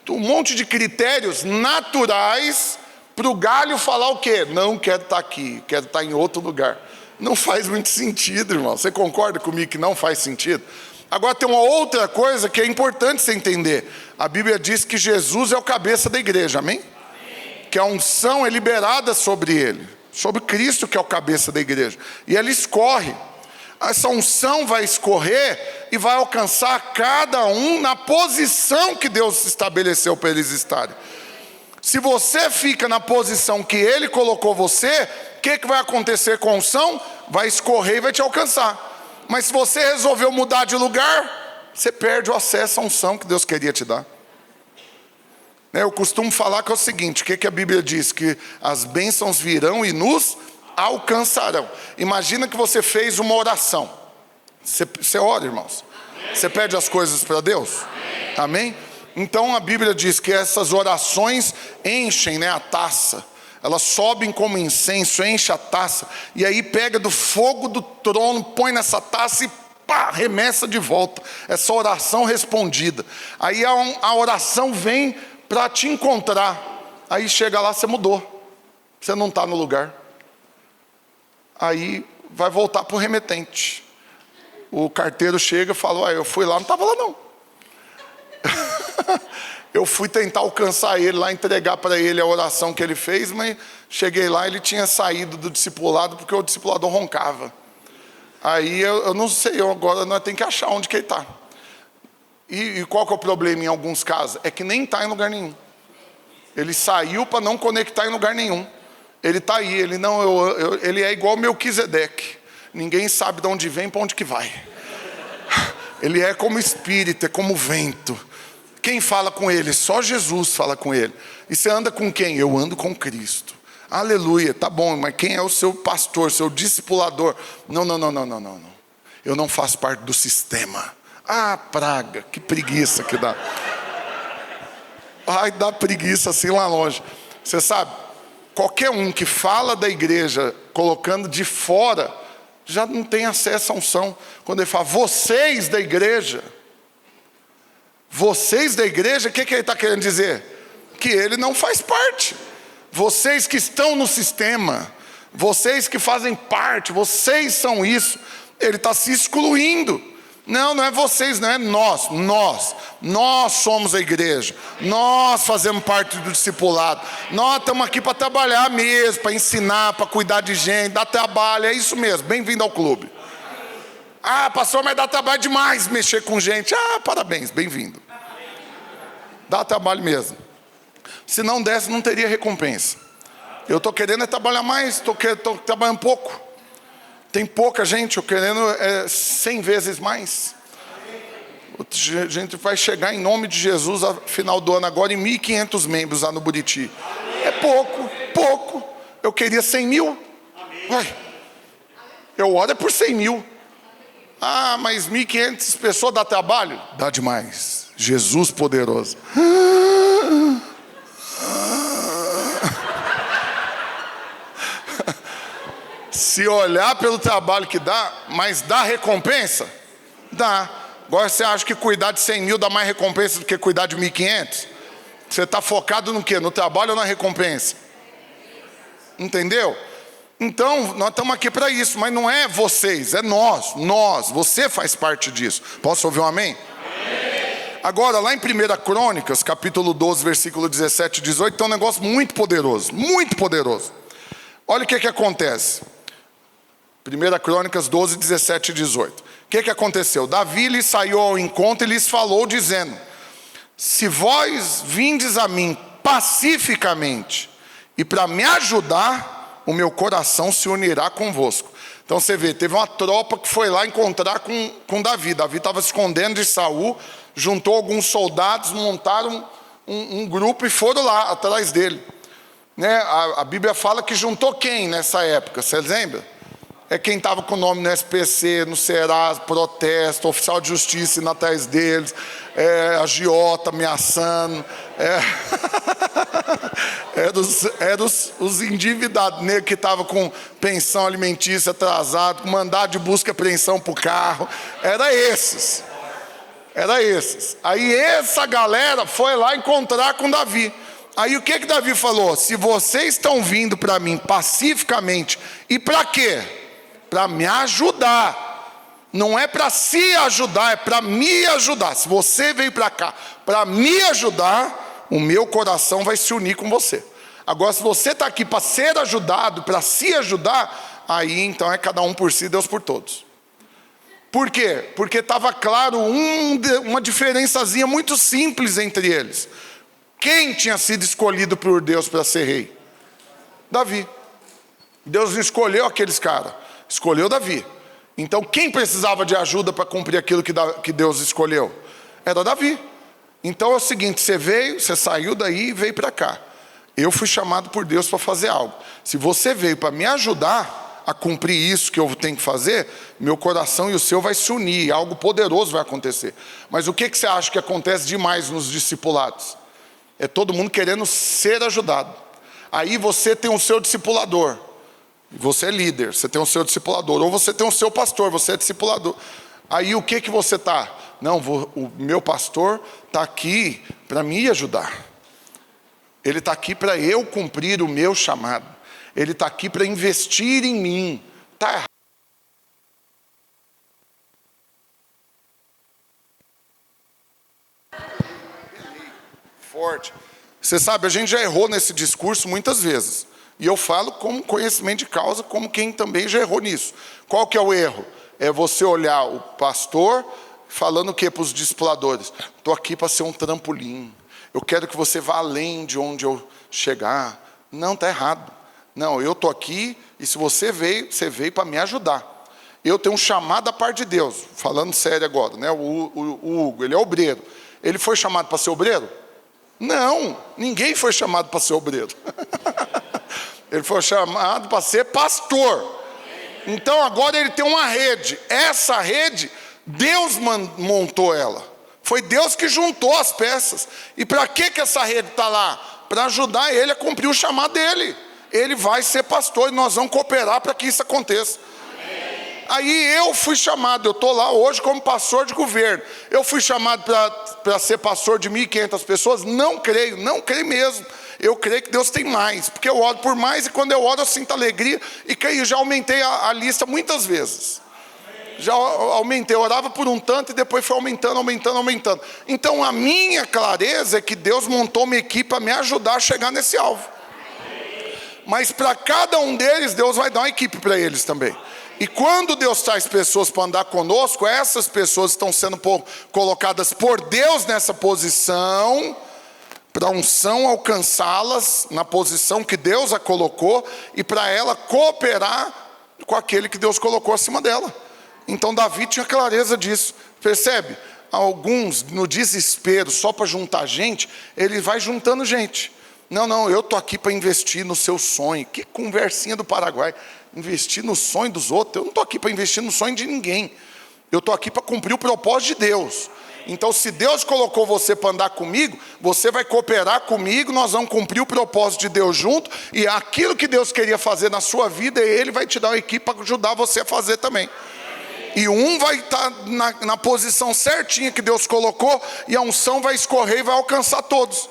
Um monte de critérios naturais para o galho falar o quê? Não quero estar aqui, quero estar em outro lugar. Não faz muito sentido, irmão. Você concorda comigo que não faz sentido? Agora tem uma outra coisa que é importante você entender. A Bíblia diz que Jesus é o cabeça da igreja, amém? Que a unção é liberada sobre ele, sobre Cristo que é o cabeça da igreja. E ela escorre. Essa unção vai escorrer e vai alcançar cada um na posição que Deus estabeleceu para eles estarem. Se você fica na posição que Ele colocou você, o que vai acontecer com a unção? Vai escorrer e vai te alcançar. Mas se você resolveu mudar de lugar, você perde o acesso à unção que Deus queria te dar. Eu costumo falar que é o seguinte, o que a Bíblia diz? Que as bênçãos virão e nos alcançarão. Imagina que você fez uma oração. Você ora, irmãos. Você pede as coisas para Deus. Amém? Então a Bíblia diz que essas orações enchem, né, a taça. Elas sobem como incenso, enche a taça. E aí pega do fogo do trono, põe nessa taça e pá, remessa de volta. Essa oração respondida. Aí a oração vem para te encontrar. Aí chega lá, você mudou. Você não está no lugar. Aí vai voltar para o remetente. O carteiro chega e fala, eu fui lá, não estava lá não. Eu fui tentar alcançar ele lá, entregar para ele a oração que ele fez, mas cheguei lá, ele tinha saído do discipulado porque o discipulador roncava. Aí eu não sei, agora nós temos que achar onde que ele está. E qual que é o problema em alguns casos? É que nem está em lugar nenhum. Ele saiu para não conectar em lugar nenhum. Ele está aí, ele é igual Melquisedeque. Ninguém sabe de onde vem para onde que vai. Ele é como espírito, é como vento. Quem fala com ele? Só Jesus fala com ele. E você anda com quem? Eu ando com Cristo. Aleluia, tá bom, mas quem é o seu pastor, seu discipulador? Não. Eu não faço parte do sistema. Ah, praga, que preguiça que dá. Ai, dá preguiça assim lá longe. Você sabe, qualquer um que fala da igreja colocando de fora, já não tem acesso à unção. Quando ele fala, vocês da igreja, o que ele está querendo dizer? Que ele não faz parte. Vocês que estão no sistema, vocês que fazem parte, vocês são isso. Ele está se excluindo. Não é vocês, não é nós somos a igreja, nós fazemos parte do discipulado, nós estamos aqui para trabalhar mesmo, para ensinar, para cuidar de gente, dar trabalho, é isso mesmo, bem-vindo ao clube. Ah, pastor, mas dá trabalho demais mexer com gente. Ah, parabéns, bem-vindo. Dá trabalho mesmo. Se não desse, não teria recompensa. Eu estou querendo trabalhar mais, estou trabalhando pouco. Tem pouca gente, eu querendo 100 vezes mais. A gente vai chegar em nome de Jesus ao final do ano agora em 1.500 membros lá no Buriti. É pouco. Eu queria 100 mil. Uai, eu oro por 100 mil. Ah, mas 1.500 pessoas dá trabalho? Dá demais. Jesus poderoso. Se olhar pelo trabalho que dá, mas dá recompensa? Dá. Agora você acha que cuidar de 100 mil dá mais recompensa do que cuidar de 1.500? Você está focado no quê? No trabalho ou na recompensa? Entendeu? Então, nós estamos aqui para isso, mas não é vocês, é nós, você faz parte disso. Posso ouvir um amém? Agora, lá em 1 Crônicas, capítulo 12, versículo 17 e 18, tem um negócio muito poderoso, muito poderoso. Olha o que acontece. 1 Crônicas 12, 17 e 18. O que aconteceu? Davi lhes saiu ao encontro e lhes falou, dizendo: se vós vindes a mim pacificamente e para me ajudar, o meu coração se unirá convosco. Então você vê, teve uma tropa que foi lá encontrar com Davi. Davi estava se escondendo de Saul, juntou alguns soldados, montaram um grupo e foram lá atrás dele. Né? A Bíblia fala que juntou quem nessa época? Você lembra? é quem estava com o nome no SPC, no Serasa, protesto, oficial de justiça indo atrás deles, agiota ameaçando, os endividados negros que estavam com pensão alimentícia atrasada, com mandado de busca e apreensão para o carro, era esses. Aí essa galera foi lá encontrar com Davi. Aí o que Davi falou? Se vocês estão vindo para mim pacificamente, e para quê? Para me ajudar. Não é para se ajudar, é para me ajudar. Se você veio para cá para me ajudar, o meu coração vai se unir com você. Agora, se você está aqui para ser ajudado, para se ajudar, aí então é cada um por si, Deus por todos. Por quê? Porque estava claro uma diferençazinha muito simples entre eles. Quem tinha sido escolhido por Deus para ser rei? Davi. Deus não escolheu aqueles caras, escolheu Davi. Então quem precisava de ajuda para cumprir aquilo que Deus escolheu? Era Davi. Então é o seguinte, você saiu daí e veio para cá. Eu fui chamado por Deus para fazer algo. Se você veio para me ajudar a cumprir isso que eu tenho que fazer, meu coração e o seu vai se unir, algo poderoso vai acontecer. Mas o que você acha que acontece demais nos discipulados? É todo mundo querendo ser ajudado. Aí você tem o seu discipulador. Você é líder, você tem o seu discipulador. Ou você tem o seu pastor, você é discipulador. Aí o que você está? Não, o meu pastor está aqui para me ajudar. Ele está aqui para eu cumprir o meu chamado. Ele está aqui para investir em mim. Está errado. Forte. Você sabe, a gente já errou nesse discurso muitas vezes. E eu falo com conhecimento de causa, como quem também já errou nisso. Qual que é o erro? É você olhar o pastor falando o que para os discipuladores? Estou aqui para ser um trampolim. Eu quero que você vá além de onde eu chegar. Não, está errado. Não, eu estou aqui e se você veio para me ajudar. Eu tenho um chamado da parte de Deus. Falando sério agora, né? O Hugo, ele é obreiro. Ele foi chamado para ser obreiro? Não, ninguém foi chamado para ser obreiro. Ele foi chamado para ser pastor. Então agora ele tem uma rede. Essa rede, Deus montou ela. Foi Deus que juntou as peças. E para que essa rede está lá? Para ajudar ele a cumprir o chamado dele. Ele vai ser pastor e nós vamos cooperar para que isso aconteça. Aí eu fui chamado, eu estou lá hoje como pastor de governo. Eu fui chamado para ser pastor de 1.500 pessoas? Não creio mesmo. Eu creio que Deus tem mais, porque eu oro por mais e quando eu oro eu sinto alegria e creio, já aumentei a lista muitas vezes. Já aumentei, eu orava por um tanto e depois foi aumentando. Então a minha clareza é que Deus montou uma equipe para me ajudar a chegar nesse alvo. Mas para cada um deles, Deus vai dar uma equipe para eles também. E quando Deus traz pessoas para andar conosco, essas pessoas estão sendo colocadas por Deus nessa posição, para a unção alcançá-las na posição que Deus a colocou, e para ela cooperar com aquele que Deus colocou acima dela. Então Davi tinha clareza disso, percebe? Alguns no desespero, só para juntar gente, ele vai juntando gente. Não, eu estou aqui para investir no seu sonho. Que conversinha do Paraguai. Investir no sonho dos outros. Eu não estou aqui para investir no sonho de ninguém. Eu estou aqui para cumprir o propósito de Deus. Então se Deus colocou você para andar comigo, você vai cooperar comigo, nós vamos cumprir o propósito de Deus junto, e aquilo que Deus queria fazer na sua vida, Ele vai te dar uma equipe para ajudar você a fazer também. E um vai estar na posição certinha que Deus colocou, e a unção vai escorrer e vai alcançar todos.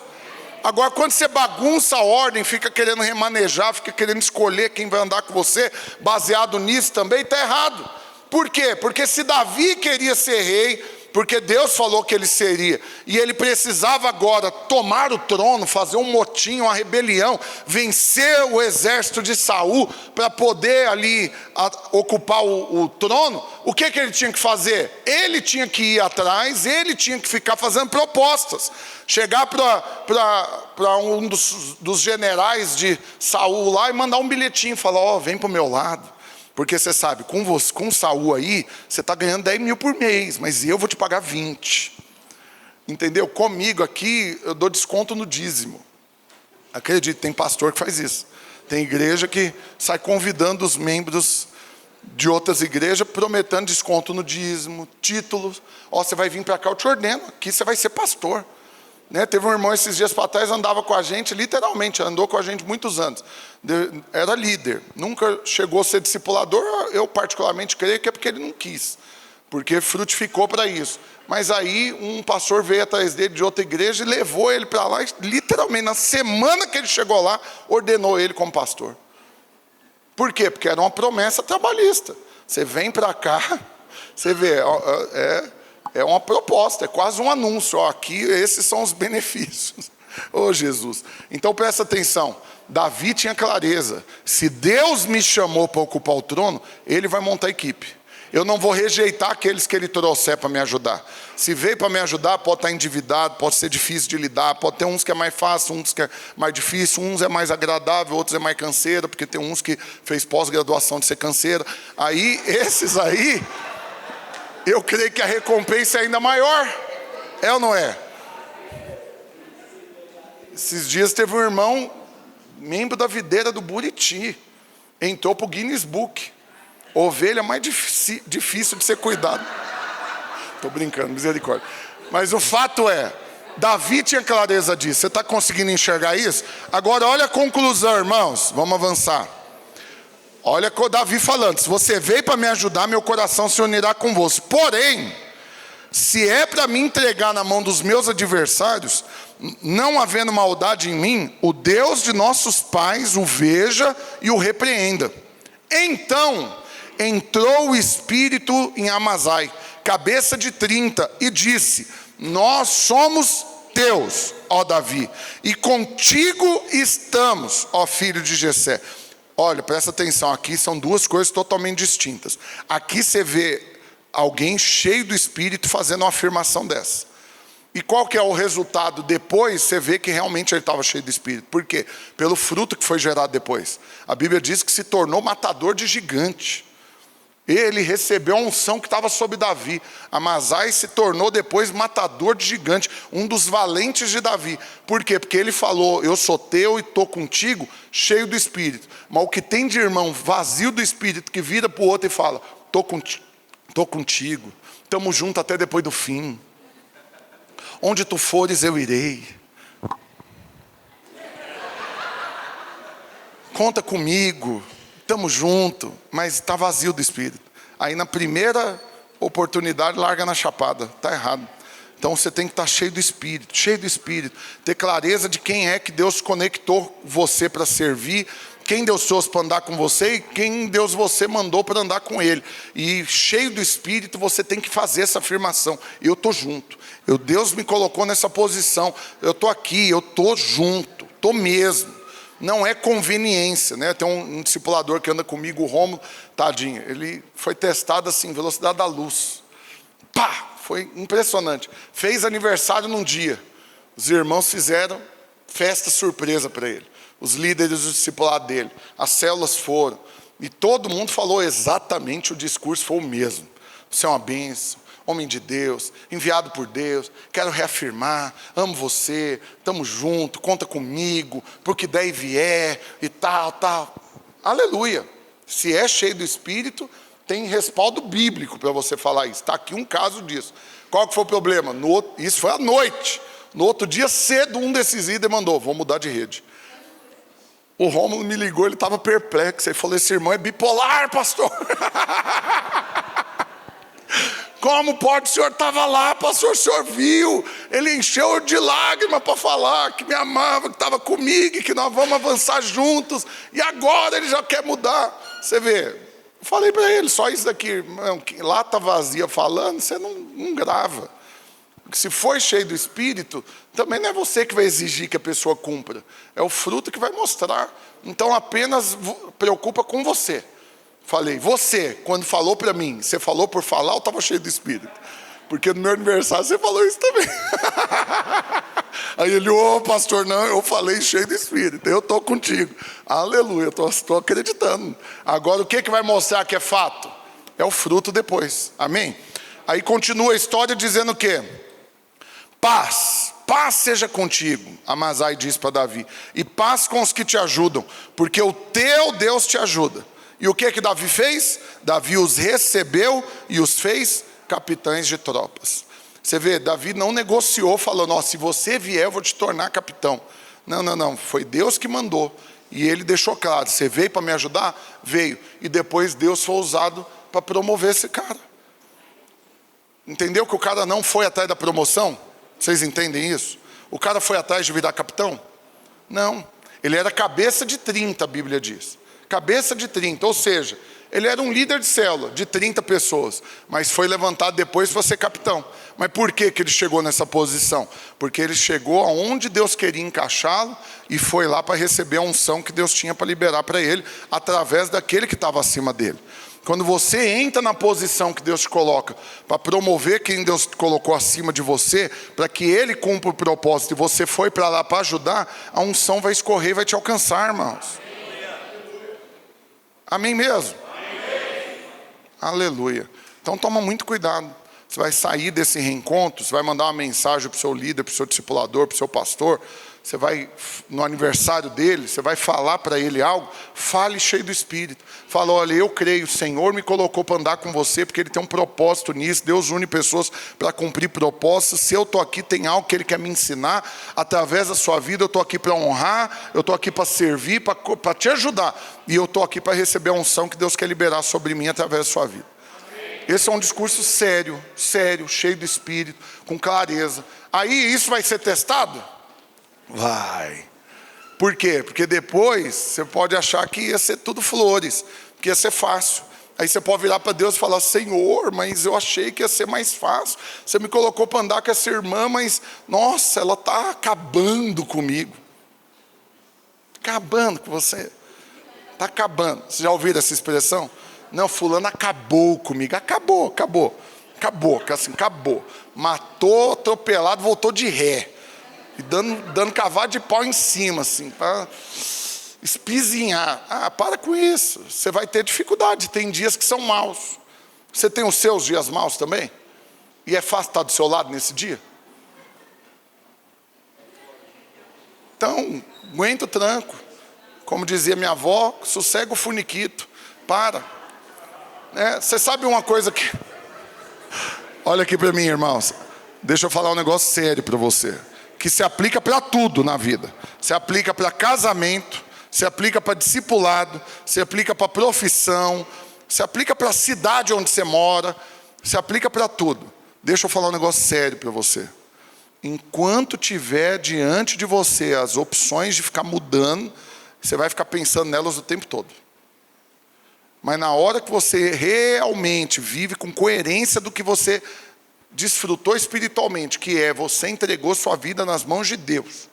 Agora, quando você bagunça a ordem, fica querendo remanejar, fica querendo escolher quem vai andar com você, baseado nisso também, está errado. Por quê? Porque se Davi queria ser rei, porque Deus falou que ele seria, e ele precisava agora tomar o trono, fazer um motim, uma rebelião, vencer o exército de Saul, para poder ali ocupar o trono, o que ele tinha que fazer? Ele tinha que ir atrás, ele tinha que ficar fazendo propostas, chegar para um dos generais de Saul lá e mandar um bilhetinho, falar, vem para o meu lado. Porque você sabe, com Saul aí, você está ganhando 10 mil por mês, mas eu vou te pagar 20. Entendeu? Comigo aqui, eu dou desconto no dízimo. Acredite, tem pastor que faz isso. Tem igreja que sai convidando os membros de outras igrejas prometendo desconto no dízimo, títulos. Ó, você vai vir para cá, eu te ordeno, aqui você vai ser pastor. Né? Teve um irmão esses dias para trás, andava com a gente, literalmente, andou com a gente muitos anos. Era líder, nunca chegou a ser discipulador, eu particularmente creio que é porque ele não quis, porque frutificou para isso. Mas aí um pastor veio atrás dele de outra igreja e levou ele para lá, e, literalmente, na semana que ele chegou lá, ordenou ele como pastor. Por quê? Porque era uma promessa trabalhista. Você vem para cá, você vê, é uma proposta, é quase um anúncio. Ó, aqui, esses são os benefícios. Oh, Jesus. Então, presta atenção. Davi tinha clareza. Se Deus me chamou para ocupar o trono, Ele vai montar a equipe. Eu não vou rejeitar aqueles que Ele trouxer para me ajudar. Se veio para me ajudar, pode estar endividado, pode ser difícil de lidar, pode ter uns que é mais fácil, uns que é mais difícil, uns é mais agradável, outros é mais canseiro, porque tem uns que fez pós-graduação de ser canseiro. Aí, esses aí, eu creio que a recompensa é ainda maior. É ou não é? Esses dias teve um irmão, membro da videira do Buriti, entrou para o Guinness Book. Ovelha mais difícil de ser cuidado. Estou brincando, misericórdia. Mas o fato é, Davi tinha clareza disso. Você está conseguindo enxergar isso? Agora olha a conclusão, irmãos. Vamos avançar. Olha o Davi falando. Se você veio para me ajudar, meu coração se unirá convosco. Porém, se é para me entregar na mão dos meus adversários, não havendo maldade em mim, o Deus de nossos pais o veja e o repreenda. Então entrou o Espírito em Amazai, cabeça de 30, e disse: nós somos teus, ó Davi, e contigo estamos, ó filho de Jessé. Olha, presta atenção, aqui são duas coisas totalmente distintas. Aqui você vê alguém cheio do Espírito fazendo uma afirmação dessa. E qual que é o resultado depois? Você vê que realmente ele estava cheio do Espírito. Por quê? Pelo fruto que foi gerado depois. A Bíblia diz que se tornou matador de gigante. Ele recebeu a unção que estava sobre Davi. Amazai se tornou depois matador de gigante, um dos valentes de Davi. Por quê? Porque ele falou: eu sou teu e estou contigo, cheio do Espírito. Mas o que tem de irmão vazio do Espírito, que vira para o outro e fala: estou contigo, estamos juntos até depois do fim. Onde tu fores eu irei. Conta comigo. Estamos juntos, mas está vazio do Espírito. Aí na primeira oportunidade larga na chapada. Está errado. Então você tem que estar cheio do Espírito. Cheio do Espírito. Ter clareza de quem é que Deus conectou você para servir. Quem Deus trouxe para andar com você e quem Deus você mandou para andar com Ele. E cheio do Espírito você tem que fazer essa afirmação: eu estou junto. Deus me colocou nessa posição. Eu estou aqui, eu estou junto. Estou mesmo. Não é conveniência, né? Tem um discipulador que anda comigo, o Rômulo, tadinho. Ele foi testado assim, velocidade da luz. Pá! Foi impressionante. Fez aniversário num dia. Os irmãos fizeram festa surpresa para ele. Os líderes do discipulado dele. As células foram. E todo mundo falou exatamente, o discurso foi o mesmo. Você é uma bênção. Homem de Deus, enviado por Deus, quero reafirmar, amo você, estamos juntos, conta comigo, porque daí vier e tal. Aleluia. Se é cheio do Espírito, tem respaldo bíblico para você falar isso. Está aqui um caso disso. Qual que foi o problema? Isso foi à noite. No outro dia cedo, um desses líderes mandou: vou mudar de rede. O Rômulo me ligou, ele estava perplexo. Ele falou: esse irmão é bipolar, pastor. Como pode? O senhor estava lá, pastor, o senhor viu. Ele encheu de lágrimas para falar que me amava, que estava comigo, que nós vamos avançar juntos. E agora ele já quer mudar. Você vê, eu falei para ele: só isso daqui, irmão, que lata vazia falando, você não grava. Porque se for cheio do Espírito, também não é você que vai exigir que a pessoa cumpra. É o fruto que vai mostrar. Então apenas preocupa com você. Falei: você, quando falou para mim, você falou por falar ou estava cheio do Espírito? Porque no meu aniversário você falou isso também. Aí ele: ô pastor, não, eu falei cheio do Espírito, eu estou contigo. Aleluia, estou acreditando. Agora o que vai mostrar que é fato? É o fruto depois, amém? Aí continua a história dizendo o quê? Paz seja contigo, Amazai diz para Davi, e paz com os que te ajudam, porque o teu Deus te ajuda. E o que Davi fez? Davi os recebeu e os fez capitães de tropas. Você vê, Davi não negociou falando, se você vier eu vou te tornar capitão. Não, foi Deus que mandou. E ele deixou claro, você veio para me ajudar? Veio. E depois Deus foi usado para promover esse cara. Entendeu que o cara não foi atrás da promoção? Vocês entendem isso? O cara foi atrás de virar capitão? Não. Ele era cabeça de 30, a Bíblia diz. Cabeça de 30, ou seja, ele era um líder de célula, de 30 pessoas. Mas foi levantado depois para ser capitão. Mas por que ele chegou nessa posição? Porque ele chegou aonde Deus queria encaixá-lo e foi lá para receber a unção que Deus tinha para liberar para ele, através daquele que estava acima dele. Quando você entra na posição que Deus te coloca, para promover quem Deus colocou acima de você, para que Ele cumpra o propósito, e você foi para lá para ajudar, a unção vai escorrer e vai te alcançar, irmãos. Amém mesmo? Amém. Aleluia. Então toma muito cuidado. Você vai sair desse reencontro, você vai mandar uma mensagem para o seu líder, para o seu discipulador, para o seu pastor. Você vai, no aniversário dele, você vai falar para ele algo, fale cheio do Espírito. Fala, olha, eu creio, o Senhor me colocou para andar com você, porque Ele tem um propósito nisso. Deus une pessoas para cumprir propósitos. Se eu estou aqui, tem algo que Ele quer me ensinar. Através da sua vida, eu estou aqui para honrar, eu estou aqui para servir, para te ajudar. E eu estou aqui para receber a unção que Deus quer liberar sobre mim através da sua vida. Esse é um discurso sério, cheio do Espírito, com clareza. Aí isso vai ser testado? Vai. Por quê? Porque depois você pode achar que ia ser tudo flores, que ia ser fácil. Aí você pode virar para Deus e falar, Senhor, mas eu achei que ia ser mais fácil. Você me colocou para andar com essa irmã, mas, nossa, ela está acabando comigo. Acabando com você. Está acabando. Vocês já ouviram essa expressão? Não, fulano acabou comigo. Acabou. Assim, acabou. Matou, atropelado, voltou de ré. E dando cavalo de pau em cima, assim, para espizinhar. Para com isso. Você vai ter dificuldade. Tem dias que são maus. Você tem os seus dias maus também? E é fácil estar do seu lado nesse dia? Então, aguenta o tranco. Como dizia minha avó, sossega o funiquito. Para. Você sabe uma coisa que... Olha aqui para mim, irmãos. Deixa eu falar um negócio sério para você. Que se aplica para tudo na vida. Se aplica para casamento, se aplica para discipulado, se aplica para profissão, se aplica para a cidade onde você mora, se aplica para tudo. Deixa eu falar um negócio sério para você. Enquanto tiver diante de você as opções de ficar mudando, você vai ficar pensando nelas o tempo todo. Mas na hora que você realmente vive com coerência do que você desfrutou espiritualmente, que é você entregou sua vida nas mãos de Deus.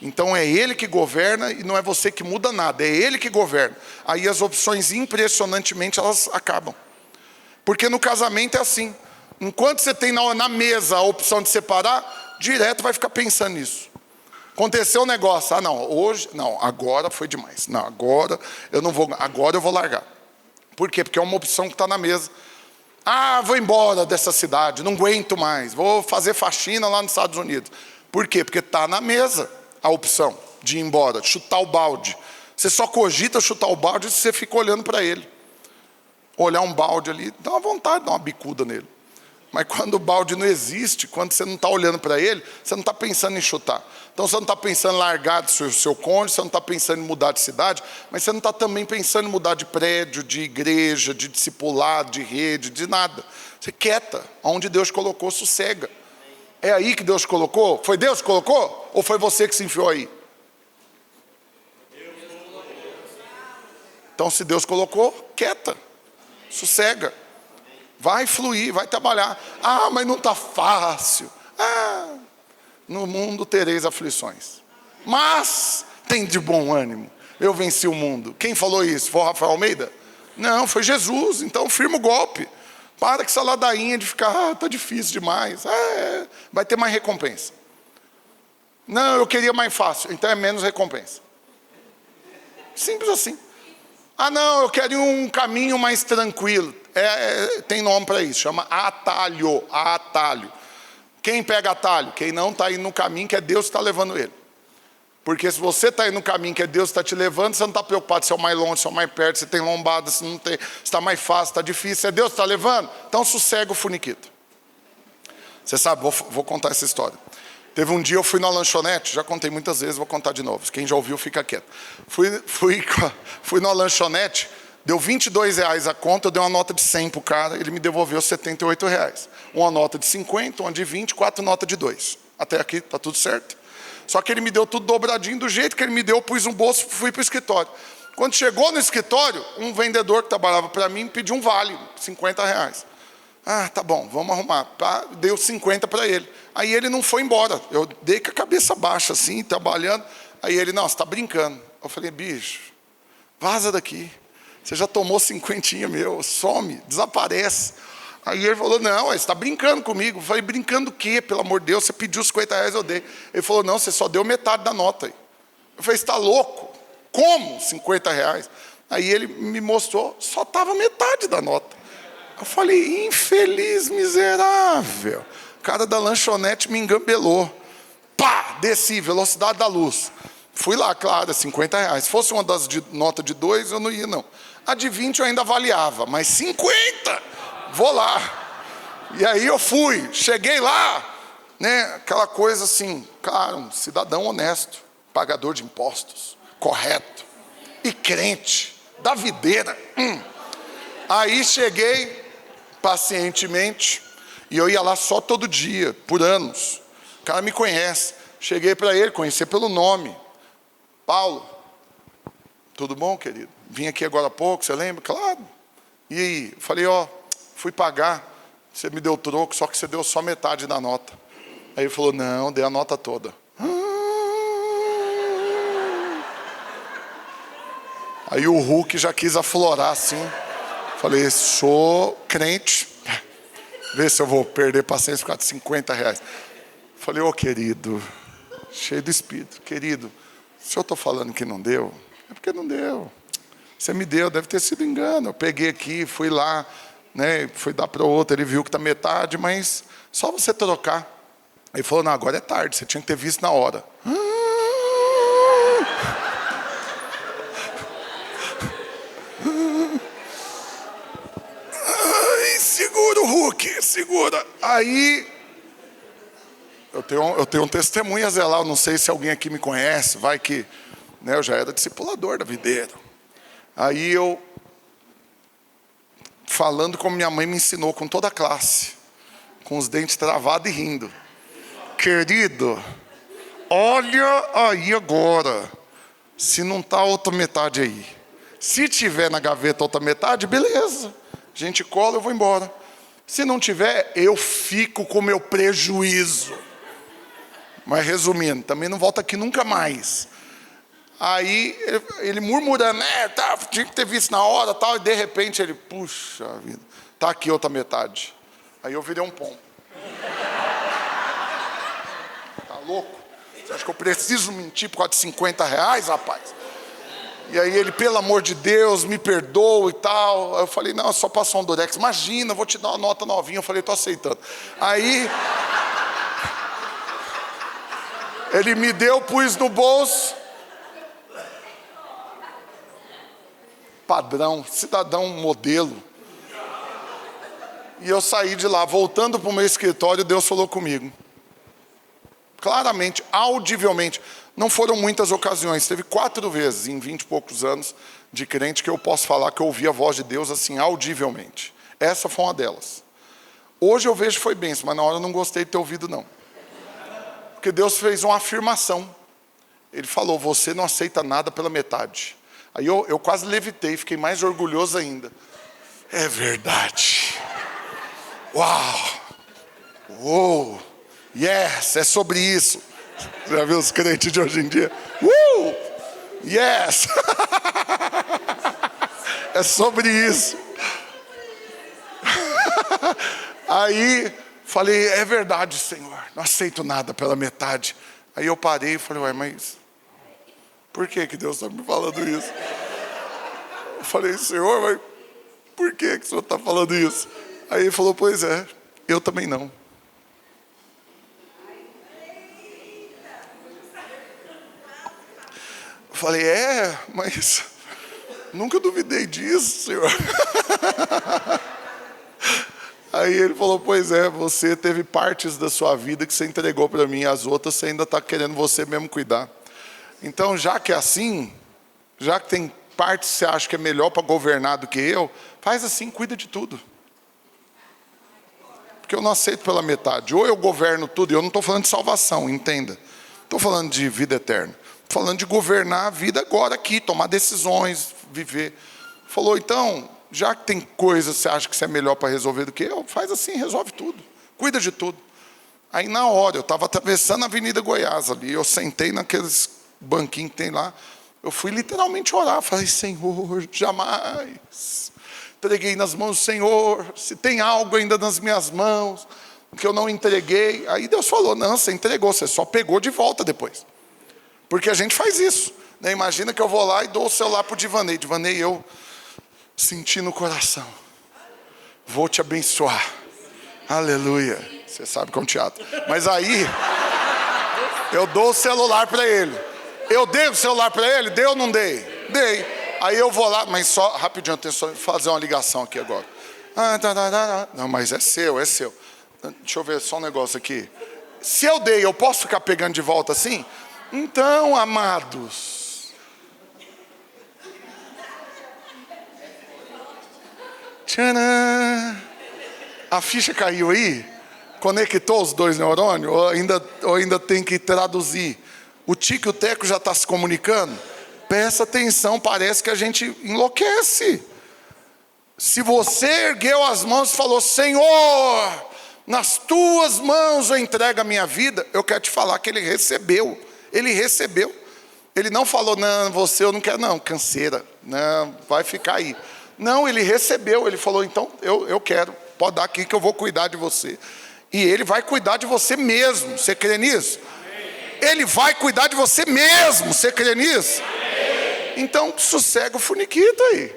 Então é Ele que governa e não é você que muda nada, é Ele que governa. Aí as opções impressionantemente elas acabam. Porque no casamento é assim. Enquanto você tem na mesa a opção de separar, direto vai ficar pensando nisso. Aconteceu um negócio, agora foi demais. Não, agora eu não vou, agora eu vou largar. Por quê? Porque é uma opção que está na mesa. Vou embora dessa cidade, não aguento mais, vou fazer faxina lá nos Estados Unidos. Por quê? Porque está na mesa a opção de ir embora, de chutar o balde. Você só cogita chutar o balde se você fica olhando para ele. Olhar um balde ali, dá uma vontade de dar uma bicuda nele. Mas quando o balde não existe, quando você não está olhando para ele, você não está pensando em chutar. Então você não está pensando em largar do seu cônjuge, você não está pensando em mudar de cidade, mas você não está também pensando em mudar de prédio, de igreja, de discipulado, de rede, de nada. Você quieta, onde Deus colocou, sossega. É aí que Deus colocou? Foi Deus que colocou? Ou foi você que se enfiou aí? Então se Deus colocou, quieta, sossega. Vai fluir, vai trabalhar. Mas não está fácil. No mundo tereis aflições. Mas tem de bom ânimo. Eu venci o mundo. Quem falou isso? Foi o Rafael Almeida? Não, foi Jesus. Então firma o golpe. Para com essa ladainha de ficar, está difícil demais. Vai ter mais recompensa. Não, eu queria mais fácil. Então é menos recompensa. Simples assim. Não, eu quero um caminho mais tranquilo. Tem nome para isso, chama atalho. Quem pega atalho? Quem não está indo no caminho que é Deus que está levando ele. Porque se você está aí no caminho que Deus está te levando, você não está preocupado se é o mais longe, se é o mais perto, se tem lombada, se não tem, se está mais fácil, está difícil. Se é Deus que está levando, então sossega o funiquito. Você sabe, vou contar essa história. Teve um dia eu fui na lanchonete, já contei muitas vezes, vou contar de novo. Quem já ouviu, fica quieto. Fui na lanchonete, deu R$22 a conta, eu dei uma nota de 100 para o cara, ele me devolveu R$78. Uma nota de 50, uma de 20, 4 notas de 2. Até aqui está tudo certo. Só que ele me deu tudo dobradinho, do jeito que ele me deu, eu pus no bolso e fui para o escritório. Quando chegou no escritório, um vendedor que trabalhava para mim me pediu um vale, R$50. Ah, tá bom, vamos arrumar. Deu 50 para ele. Aí ele não foi embora. Eu dei com a cabeça baixa, assim, trabalhando. Aí ele, não, você está brincando. Eu falei, bicho, vaza daqui. Você já tomou 50 meu, some, desaparece. Aí ele falou, não, você está brincando comigo. Eu falei, brincando o quê? Pelo amor de Deus, você pediu os R$50, eu dei. Ele falou, não, você só deu metade da nota. Eu falei, você está louco? Como R$50? Aí ele me mostrou, só estava metade da nota. Eu falei, infeliz, miserável. O cara da lanchonete me engambelou. Pá, desci, velocidade da luz. Fui lá, claro, R$50. Se fosse uma das nota de 2, eu não ia, não. A de 20 eu ainda avaliava, mas 50, vou lá. E aí eu fui, cheguei lá, né, aquela coisa assim, claro, um cidadão honesto, pagador de impostos, correto, e crente, da videira. Aí cheguei, pacientemente, e eu ia lá só todo dia, por anos. O cara me conhece. Cheguei para ele, conheci pelo nome. Paulo, tudo bom, querido? Vim aqui agora há pouco, você lembra? Claro. E aí? Eu falei, fui pagar, você me deu troco, só que você deu só metade da nota. Aí ele falou, não, dei a nota toda. Aí o Hulk já quis aflorar assim. Falei, sou crente. Vê se eu vou perder paciência por causa de R$50. Falei, querido, cheio do espírito. Querido, se eu estou falando que não deu, é porque não deu. Você me deu, deve ter sido engano. Eu peguei aqui, fui lá, né, fui dar para o outro, ele viu que está metade, mas só você trocar. Ele falou, não, agora é tarde, você tinha que ter visto na hora. Segura o Hulk, segura. Aí, eu tenho um testemunho a zelar, eu não sei se alguém aqui me conhece, vai que, né, eu já era discipulador da videira. Aí eu, falando como minha mãe me ensinou, com toda a classe, com os dentes travados e rindo. Querido, olha aí agora, se não está a outra metade aí. Se tiver na gaveta a outra metade, beleza. A gente cola, eu vou embora. Se não tiver, eu fico com o meu prejuízo. Mas resumindo, também não volto aqui nunca mais. Aí ele murmurando, tinha que ter visto na hora, tal, e de repente ele, puxa vida, tá aqui outra metade. Aí eu virei um pombo. Tá louco? Você acha que eu preciso mentir por causa de R$50, rapaz? E aí ele, pelo amor de Deus, me perdoa e tal. Eu falei, não, só passou um Durex. Imagina, eu vou te dar uma nota novinha. Eu falei, tô aceitando. Aí, ele me deu, pus no bolso. Padrão, cidadão modelo. E eu saí de lá, voltando para o meu escritório, Deus falou comigo. Claramente, audivelmente. Não foram muitas ocasiões, teve 4 vezes em 20 e poucos anos de crente que eu posso falar que eu ouvi a voz de Deus assim, audivelmente. Essa foi uma delas. Hoje eu vejo que foi bênção, mas na hora eu não gostei de ter ouvido não. Porque Deus fez uma afirmação. Ele falou, você não aceita nada pela metade. Aí eu quase levitei, fiquei mais orgulhoso ainda. É verdade. Uau! Uou! Yes, é sobre isso. Já viu os crentes de hoje em dia? Yes! É sobre isso. Aí falei, é verdade, Senhor. Não aceito nada pela metade. Aí eu parei e falei, ué, mas por que Deus está me falando isso? Eu falei, Senhor, mas por que o Senhor está falando isso? Aí ele falou, pois é, eu também não. falei, mas nunca duvidei disso, Senhor. Aí ele falou, pois é, você teve partes da sua vida que você entregou para mim, as outras você ainda está querendo você mesmo cuidar. Então, já que é assim, já que tem partes que você acha que é melhor para governar do que eu, faz assim, cuida de tudo. Porque eu não aceito pela metade. Ou eu governo tudo, e eu não estou falando de salvação, entenda. Estou falando de vida eterna. Estou falando de governar a vida agora aqui, tomar decisões, viver. Falou, então, já que tem coisas que você acha que você é melhor para resolver do que eu, faz assim, resolve tudo. Cuida de tudo. Aí na hora, eu estava atravessando a Avenida Goiás ali, eu sentei naqueles banquinhos que tem lá, eu fui literalmente orar, falei, Senhor, jamais. Entreguei nas mãos do Senhor, se tem algo ainda nas minhas mãos, que eu não entreguei. Aí Deus falou, não, você entregou, você só pegou de volta depois. Porque a gente faz isso, né? Imagina que eu vou lá e dou o celular para o Divanei. Divanei, eu senti no coração, vou te abençoar, aleluia. Você sabe que é um teatro. Mas aí, eu dou o celular para ele. Eu dei o celular para ele? Dei ou não dei? Dei. Aí eu vou lá, mas só, rapidinho, eu tenho que fazer uma ligação aqui agora. Não, mas é seu. Deixa eu ver só um negócio aqui. Se eu dei, eu posso ficar pegando de volta assim? Então, amados. Tcharam! A ficha caiu aí? Conectou os dois neurônios? Ou ainda tem que traduzir? O Tico e o Teco já está se comunicando? Presta atenção, parece que a gente enlouquece. Se você ergueu as mãos e falou, Senhor, nas tuas mãos eu entrego a minha vida, eu quero te falar que ele recebeu. Ele recebeu. Ele não falou, não, você eu não quero, não, canseira, não, vai ficar aí. Não, ele recebeu, ele falou, então eu quero, pode dar aqui que eu vou cuidar de você. E ele vai cuidar de você mesmo, você crê nisso? Ele vai cuidar de você mesmo, você crê nisso? Então, sossega o funiquito aí.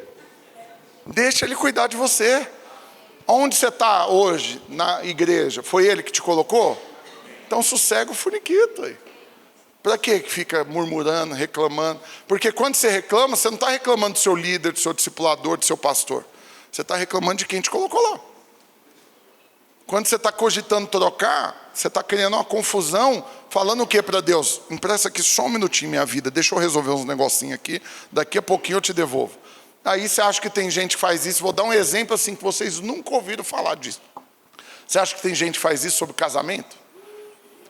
Deixa ele cuidar de você. Onde você está hoje, na igreja? Foi ele que te colocou? Então, sossega o funiquito aí. Para que fica murmurando, reclamando? Porque quando você reclama, você não está reclamando do seu líder, do seu discipulador, do seu pastor. Você está reclamando de quem te colocou lá. Quando você está cogitando trocar, você está criando uma confusão, falando o que para Deus? Empresta aqui só um minutinho minha vida, deixa eu resolver uns negocinhos aqui, daqui a pouquinho eu te devolvo. Aí você acha que tem gente que faz isso, vou dar um exemplo assim que vocês nunca ouviram falar disso. Você acha que tem gente que faz isso sobre casamento?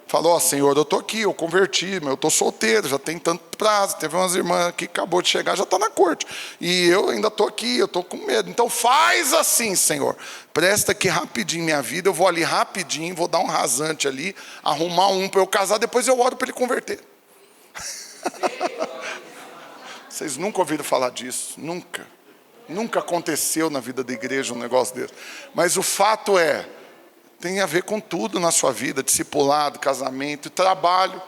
Falou, Senhor, eu estou aqui, eu converti, eu estou solteiro, já tem tanto prazo, teve umas irmãs que acabou de chegar, já está na corte, e eu ainda estou aqui, eu estou com medo, então faz assim, Senhor, presta aqui rapidinho minha vida, eu vou ali rapidinho, vou dar um rasante ali, arrumar um para eu casar, depois eu oro para ele converter. Vocês nunca ouviram falar disso, nunca aconteceu na vida da igreja um negócio desse, mas o fato é, tem a ver com tudo na sua vida, discipulado, casamento, trabalho.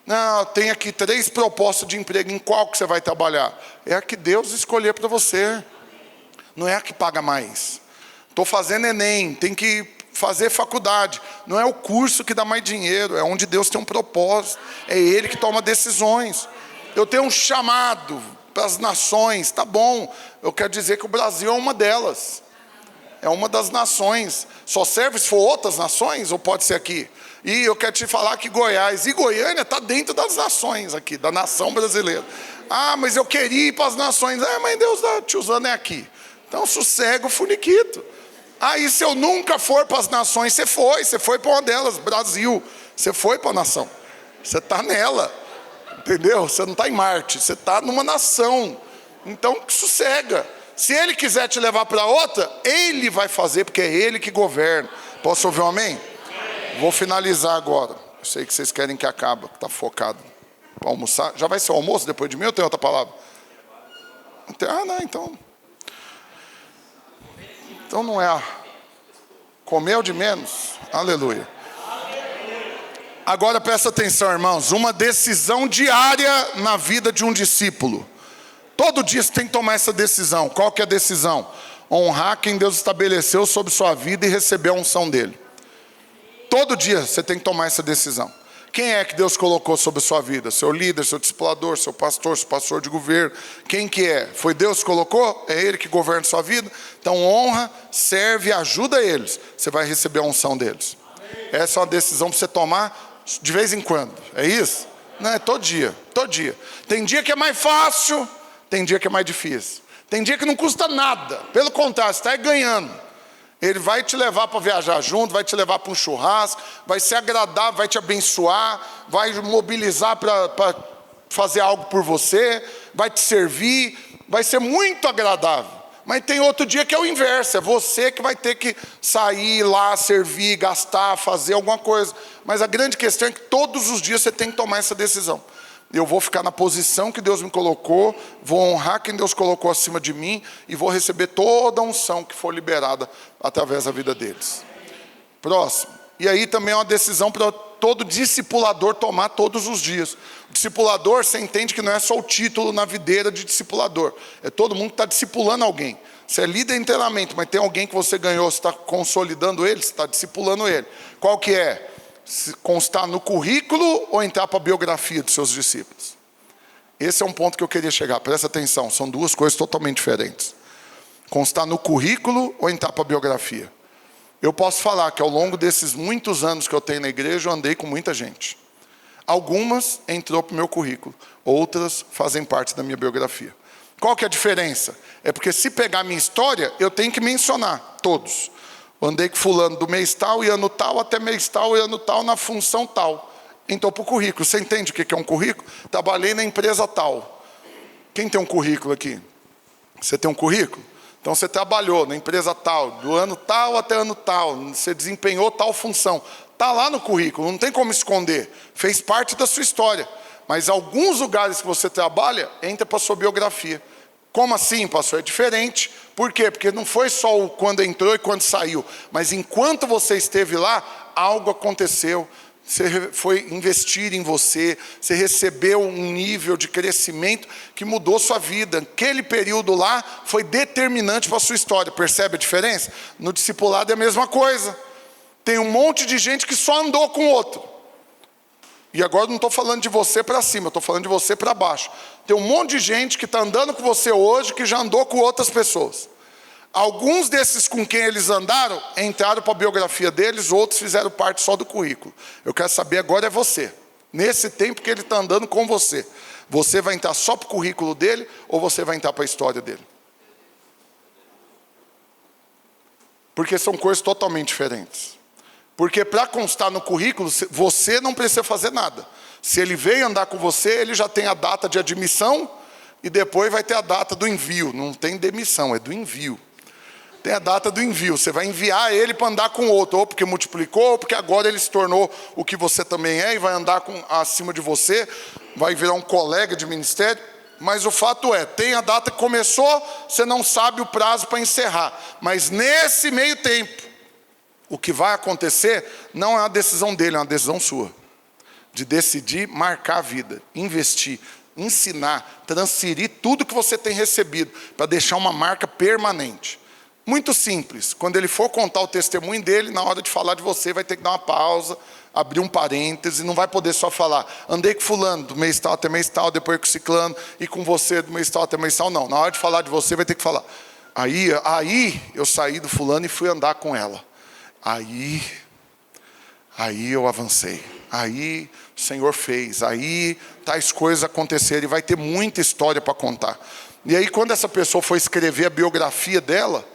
Não, tem aqui 3 propostas de emprego, em qual que você vai trabalhar? É a que Deus escolher para você, não é a que paga mais. Estou fazendo Enem, tem que fazer faculdade, não é o curso que dá mais dinheiro, é onde Deus tem um propósito, é Ele que toma decisões. Eu tenho um chamado para as nações, tá bom, eu quero dizer que o Brasil é uma delas. É uma das nações. Só serve se for outras nações ou pode ser aqui? E eu quero te falar que Goiás e Goiânia está dentro das nações aqui, da nação brasileira. Ah, mas eu queria ir para as nações. Mas Deus está te usando aqui. Então sossega o funiquito. Aí se eu nunca for para as nações, você foi para uma delas, Brasil. Você foi para a nação. Você está nela. Entendeu? Você não está em Marte, você está numa nação. Então sossega. Se ele quiser te levar para outra, ele vai fazer, porque é ele que governa. Posso ouvir um amém? Vou finalizar agora. Eu sei que vocês querem que acabe, que está focado. Para almoçar. Já vai ser o almoço depois de mim ou tem outra palavra? Não, então. Então não é. Comeu de menos? Aleluia. Agora presta atenção, irmãos. Uma decisão diária na vida de um discípulo. Todo dia você tem que tomar essa decisão. Qual que é a decisão? Honrar quem Deus estabeleceu sobre sua vida e receber a unção dele. Todo dia você tem que tomar essa decisão. Quem é que Deus colocou sobre a sua vida? Seu líder, seu discipulador, seu pastor de governo. Quem que é? Foi Deus que colocou? É Ele que governa a sua vida? Então honra, serve e ajuda eles. Você vai receber a unção deles. Essa é uma decisão para você tomar de vez em quando. É isso? Não, é todo dia. Todo dia. Tem dia que é mais fácil, tem dia que é mais difícil. Tem dia que não custa nada. Pelo contrário, você está ganhando. Ele vai te levar para viajar junto, vai te levar para um churrasco, vai ser agradável, vai te abençoar, vai mobilizar para fazer algo por você, vai te servir, vai ser muito agradável. Mas tem outro dia que é o inverso, é você que vai ter que sair lá, servir, gastar, fazer alguma coisa. Mas a grande questão é que todos os dias você tem que tomar essa decisão. Eu vou ficar na posição que Deus me colocou, vou honrar quem Deus colocou acima de mim e vou receber toda a unção que for liberada através da vida deles. Próximo. E aí também é uma decisão para todo discipulador tomar todos os dias. O discipulador, você entende que não é só o título na videira de discipulador. É todo mundo que está discipulando alguém. Você é líder em treinamento, mas tem alguém que você ganhou, você está consolidando ele, você está discipulando ele. Qual que é? Constar no currículo ou entrar para a biografia dos seus discípulos? Esse é um ponto que eu queria chegar, presta atenção, são duas coisas totalmente diferentes. Constar no currículo ou entrar para a biografia? Eu posso falar que ao longo desses muitos anos que eu tenho na igreja, eu andei com muita gente. Algumas entrou para o meu currículo, outras fazem parte da minha biografia. Qual que é a diferença? É porque se pegar a minha história, eu tenho que mencionar todos. Andei com fulano do mês tal e ano tal, até mês tal e ano tal, na função tal. Entrou para o currículo. Você entende o que é um currículo? Trabalhei na empresa tal. Quem tem um currículo aqui? Você tem um currículo? Então você trabalhou na empresa tal, do ano tal até ano tal. Você desempenhou tal função. Está lá no currículo, não tem como esconder. Fez parte da sua história. Mas alguns lugares que você trabalha, entra para a sua biografia. Como assim, pastor? É diferente. Por quê? Porque não foi só o quando entrou e quando saiu. Mas enquanto você esteve lá, algo aconteceu. Você foi investir em você. Você recebeu um nível de crescimento que mudou sua vida. Aquele período lá foi determinante para a sua história. Percebe a diferença? No discipulado é a mesma coisa. Tem um monte de gente que só andou com o outro. E agora não estou falando de você para cima, estou falando de você para baixo. Tem um monte de gente que está andando com você hoje, que já andou com outras pessoas. Alguns desses com quem eles andaram, entraram para a biografia deles, outros fizeram parte só do currículo. Eu quero saber agora é você. Nesse tempo que ele está andando com você. Você vai entrar só para o currículo dele, ou você vai entrar para a história dele? Porque são coisas totalmente diferentes. Porque para constar no currículo, você não precisa fazer nada. Se ele veio andar com você, ele já tem a data de admissão e depois vai ter a data do envio. Não tem demissão, é do envio. Tem a data do envio. Você vai enviar ele para andar com outro, ou porque multiplicou, ou porque agora ele se tornou o que você também é e vai andar acima de você, vai virar um colega de ministério. Mas o fato é, tem a data que começou, você não sabe o prazo para encerrar. Mas nesse meio tempo, o que vai acontecer não é uma decisão dele, é uma decisão sua. De decidir marcar a vida, investir, ensinar, transferir tudo que você tem recebido para deixar uma marca permanente. Muito simples. Quando ele for contar o testemunho dele, na hora de falar de você, vai ter que dar uma pausa, abrir um parêntese, não vai poder só falar, andei com fulano do mês tal até mês tal, depois com ciclano, e com você do mês tal até mês tal. Não, na hora de falar de você, vai ter que falar. Aí eu saí do fulano e fui andar com ela. Aí eu avancei, aí o Senhor fez, aí tais coisas aconteceram e vai ter muita história para contar. E aí quando essa pessoa for escrever a biografia dela,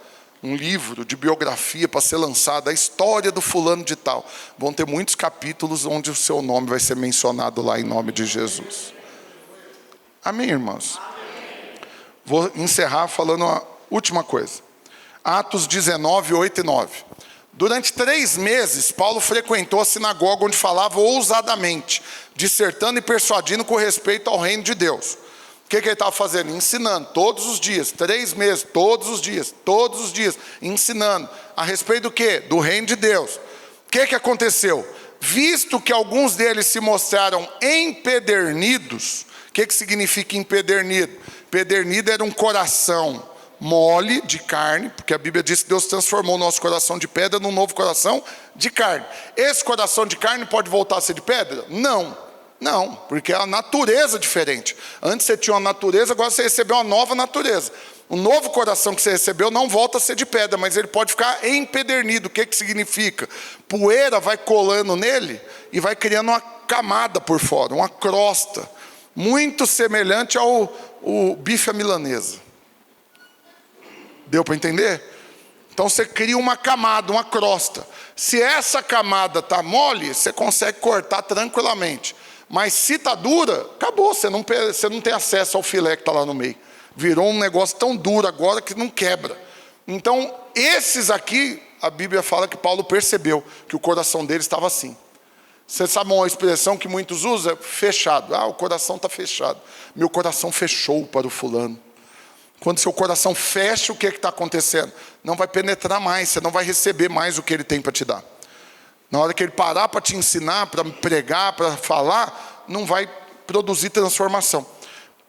um livro de biografia para ser lançado, a história do fulano de tal, vão ter muitos capítulos onde o seu nome vai ser mencionado lá em nome de Jesus. Amém, irmãos? Vou encerrar falando uma última coisa. Atos 19, 8 e 9. Durante 3 meses, Paulo frequentou a sinagoga onde falava ousadamente, dissertando e persuadindo com respeito ao reino de Deus. O que ele estava fazendo? Ensinando todos os dias, 3 meses, todos os dias, ensinando. A respeito do quê? Do reino de Deus. O que aconteceu? Visto que alguns deles se mostraram empedernidos, o que significa empedernido? Empedernido era um coração mole de carne, porque a Bíblia diz que Deus transformou o nosso coração de pedra num novo coração de carne. Esse coração de carne pode voltar a ser de pedra? Não, porque a natureza é diferente. Antes você tinha uma natureza, agora você recebeu uma nova natureza. O novo coração que você recebeu não volta a ser de pedra, mas ele pode ficar empedernido. O que significa? Poeira vai colando nele e vai criando uma camada por fora, uma crosta, muito semelhante ao bife à milanesa. Deu para entender? Então você cria uma camada, uma crosta. Se essa camada está mole, você consegue cortar tranquilamente. Mas se está dura, acabou, você não tem acesso ao filé que está lá no meio. Virou um negócio tão duro agora que não quebra. Então, esses aqui, a Bíblia fala que Paulo percebeu que o coração dele estava assim. Você sabe uma expressão que muitos usam? Fechado. O coração está fechado. Meu coração fechou para o fulano. Quando seu coração fecha, o que está acontecendo? Não vai penetrar mais, você não vai receber mais o que ele tem para te dar. Na hora que ele parar para te ensinar, para pregar, para falar, não vai produzir transformação.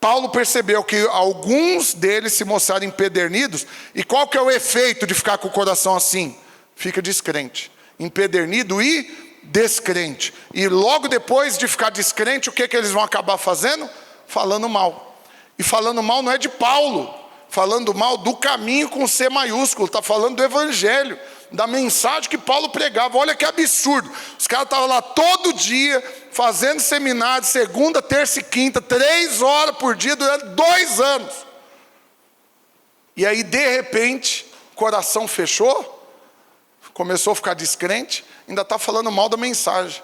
Paulo percebeu que alguns deles se mostraram empedernidos. E qual que é o efeito de ficar com o coração assim? Fica descrente. Empedernido e descrente. E logo depois de ficar descrente, o que eles vão acabar fazendo? Falando mal. E falando mal não é de Paulo. Falando mal do caminho com C maiúsculo. Está falando do evangelho. Da mensagem que Paulo pregava. Olha que absurdo. Os caras estavam lá todo dia, fazendo seminário, segunda, terça e quinta, 3 horas por dia, durante 2 anos. E aí, de repente, o coração fechou, começou a ficar descrente, ainda está falando mal da mensagem.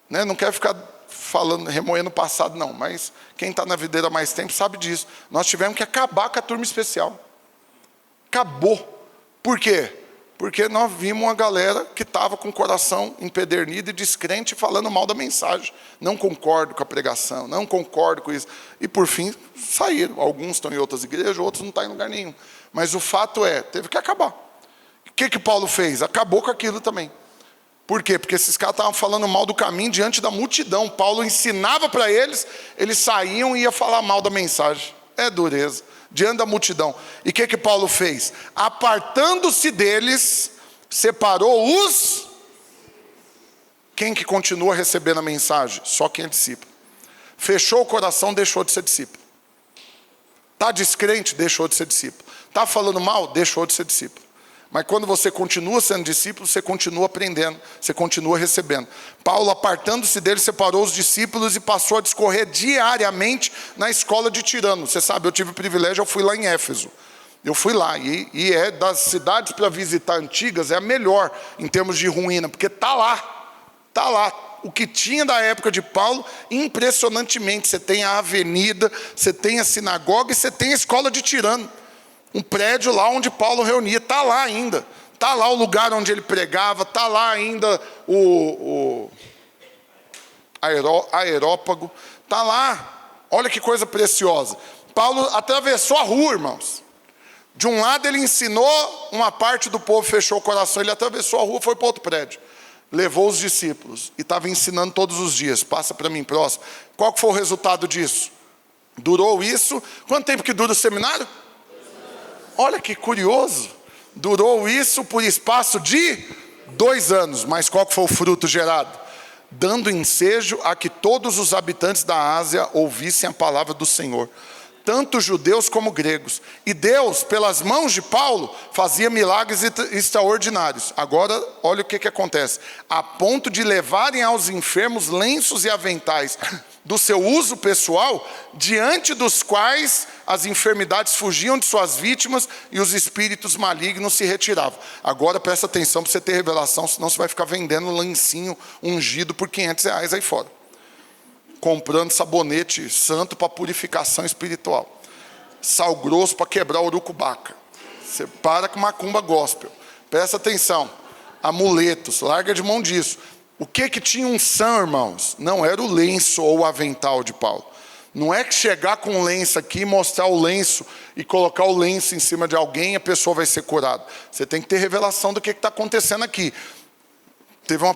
Né? Não quer ficar falando, remoendo o passado, não. Mas quem está na videira há mais tempo sabe disso. Nós tivemos que acabar com a turma especial. Acabou. Por quê? Porque nós vimos uma galera que estava com o coração empedernido e descrente, falando mal da mensagem. Não concordo com a pregação, não concordo com isso. E por fim, saíram. Alguns estão em outras igrejas, outros não estão em lugar nenhum. Mas o fato é, teve que acabar. O que Paulo fez? Acabou com aquilo também. Por quê? Porque esses caras estavam falando mal do caminho diante da multidão. Paulo ensinava para eles, eles saíam e iam falar mal da mensagem. É dureza. Diante da multidão. E o que Paulo fez? Apartando-se deles, separou os... Quem que continua recebendo a mensagem? Só quem é discípulo. Fechou o coração, deixou de ser discípulo. Está descrente? Deixou de ser discípulo. Está falando mal? Deixou de ser discípulo. Mas quando você continua sendo discípulo, você continua aprendendo, você continua recebendo. Paulo, apartando-se dele, separou os discípulos e passou a discorrer diariamente na escola de Tirano. Você sabe, eu tive o privilégio, eu fui lá em Éfeso. Eu fui lá, e é das cidades para visitar antigas, é a melhor em termos de ruína, porque está lá. Está lá. O que tinha da época de Paulo, impressionantemente. Você tem a avenida, você tem a sinagoga e você tem a escola de Tirano. Um prédio lá onde Paulo reunia, está lá ainda. Está lá o lugar onde ele pregava, está lá ainda o aerópago. Está lá. Olha que coisa preciosa. Paulo atravessou a rua, irmãos. De um lado ele ensinou, uma parte do povo fechou o coração. Ele atravessou a rua, foi para outro prédio. Levou os discípulos e estava ensinando todos os dias. Passa para mim próximo. Qual que foi o resultado disso? Durou isso? Quanto tempo que dura o seminário? Olha que curioso, durou isso por espaço de 2 anos, mas qual que foi o fruto gerado? Dando ensejo a que todos os habitantes da Ásia ouvissem a palavra do Senhor, tanto judeus como gregos. E Deus, pelas mãos de Paulo, fazia milagres extraordinários. Agora, olha o que acontece. A ponto de levarem aos enfermos lenços e aventais do seu uso pessoal, diante dos quais as enfermidades fugiam de suas vítimas e os espíritos malignos se retiravam. Agora presta atenção para você ter revelação, senão você vai ficar vendendo lencinho ungido por R$500 aí fora. Comprando sabonete santo para purificação espiritual. Sal grosso para quebrar o urucubaca. Você para com macumba gospel. Presta atenção. Amuletos, larga de mão disso. O que tinha unção, irmãos? Não era o lenço ou o avental de Paulo. Não é que chegar com um lenço aqui, mostrar o lenço e colocar o lenço em cima de alguém e a pessoa vai ser curada. Você tem que ter revelação do que está acontecendo aqui.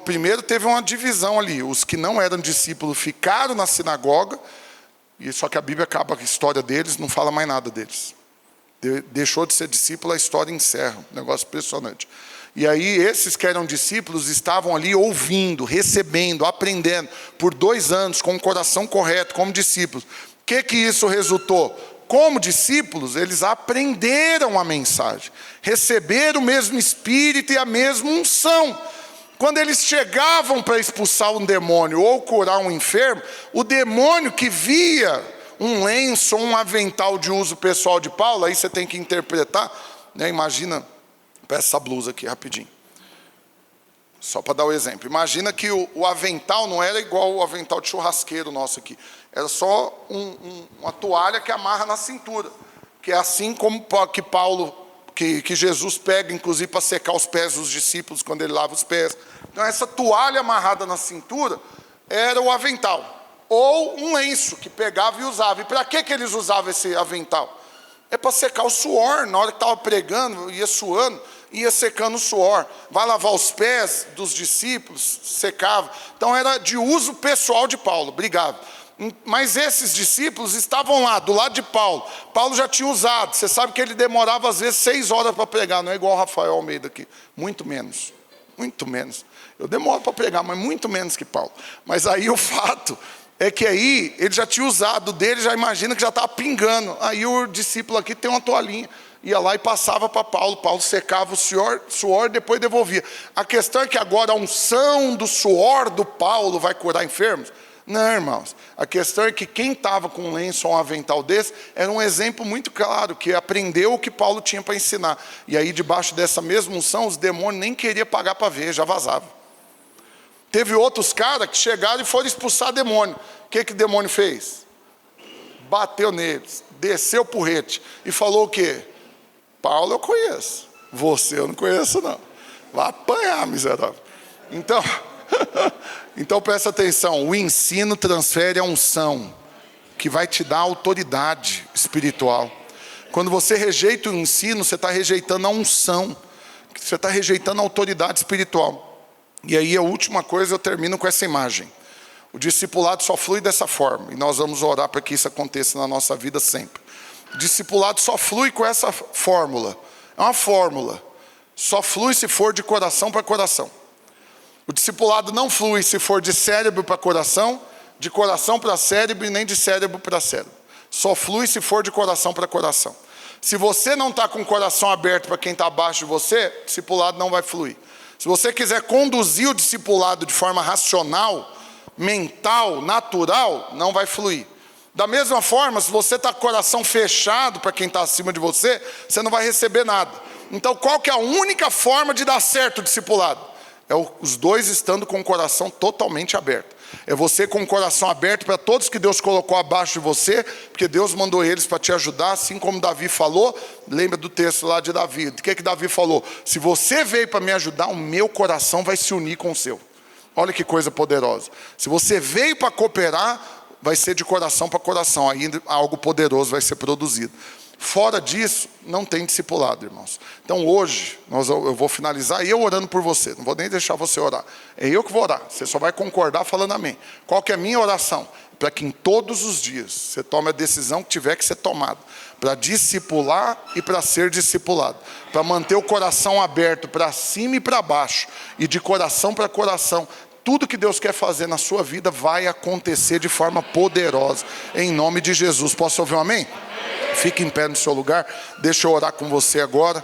Primeiro teve uma divisão ali. Os que não eram discípulos ficaram na sinagoga, e só que a Bíblia acaba com a história deles, não fala mais nada deles. Deixou de ser discípulo, a história encerra. Um negócio impressionante. E aí esses que eram discípulos estavam ali ouvindo, recebendo, aprendendo por 2 anos com o coração correto, como discípulos. O que isso resultou? Como discípulos, eles aprenderam a mensagem, receberam o mesmo Espírito e a mesma unção. Quando eles chegavam para expulsar um demônio ou curar um enfermo, o demônio que via um lenço ou um avental de uso pessoal de Paulo, aí você tem que interpretar, né? Imagina, peça essa blusa aqui rapidinho, só para dar o exemplo. Imagina que o avental não era igual o avental de churrasqueiro nosso aqui, era só uma toalha que amarra na cintura, que é assim como que Paulo, que Jesus pega, inclusive, para secar os pés dos discípulos quando ele lava os pés. Então essa toalha amarrada na cintura era o avental, ou um lenço que pegava e usava. E para que eles usavam esse avental? É para secar o suor. Na hora que estava pregando, ia suando, ia secando o suor. Vai lavar os pés dos discípulos, secava. Então era de uso pessoal de Paulo. Obrigado. Mas esses discípulos estavam lá, do lado de Paulo. Paulo já tinha usado. Você sabe que ele demorava às vezes 6 horas para pregar. Não é igual o Rafael Almeida aqui. Muito menos. Muito menos. Eu demoro para pregar, mas muito menos que Paulo. Mas aí o fato é que aí ele já tinha usado dele, já imagina que já estava pingando. Aí o discípulo aqui tem uma toalhinha, ia lá e passava para Paulo. Paulo secava o suor, depois devolvia. A questão é que agora a unção do suor do Paulo vai curar enfermos? Não, irmãos. A questão é que quem estava com um lenço ou um avental desse era um exemplo muito claro, que aprendeu o que Paulo tinha para ensinar. E aí debaixo dessa mesma unção, os demônios nem queriam pagar para ver, já vazavam. Teve outros caras que chegaram e foram expulsar demônio. O que o demônio fez? Bateu neles, desceu o porrete e falou o quê? Paulo eu conheço, você eu não conheço não. Vai apanhar, miserável. Então presta atenção, o ensino transfere a unção, que vai te dar autoridade espiritual. Quando você rejeita o ensino, você está rejeitando a unção, você está rejeitando a autoridade espiritual. E aí a última coisa, eu termino com essa imagem. O discipulado só flui dessa forma, e nós vamos orar para que isso aconteça na nossa vida sempre. O discipulado só flui com essa fórmula. É uma fórmula. Só flui se for de coração para coração. O discipulado não flui se for de cérebro para coração, de coração para cérebro e nem de cérebro para cérebro. Só flui se for de coração para coração. Se você não está com o coração aberto para quem está abaixo de você, o discipulado não vai fluir. Se você quiser conduzir o discipulado de forma racional, mental, natural, não vai fluir. Da mesma forma, se você está com o coração fechado para quem está acima de você, você não vai receber nada. Então, qual que é a única forma de dar certo o discipulado? É os dois estando com o coração totalmente aberto. É você com o coração aberto para todos que Deus colocou abaixo de você, porque Deus mandou eles para te ajudar, assim como Davi falou. Lembra do texto lá de Davi? O que Davi falou? Se você veio para me ajudar, o meu coração vai se unir com o seu. Olha que coisa poderosa. Se você veio para cooperar, vai ser de coração para coração. Aí algo poderoso vai ser produzido. Fora disso, não tem discipulado, irmãos. Então hoje, eu vou finalizar e eu orando por você. Não vou nem deixar você orar. É eu que vou orar. Você só vai concordar falando amém. Qual que é a minha oração? Para que em todos os dias você tome a decisão que tiver que ser tomada. Para discipular e para ser discipulado. Para manter o coração aberto para cima e para baixo. E de coração para coração. Tudo que Deus quer fazer na sua vida vai acontecer de forma poderosa. Em nome de Jesus. Posso ouvir um amém? Fique em pé no seu lugar. Deixa eu orar com você agora.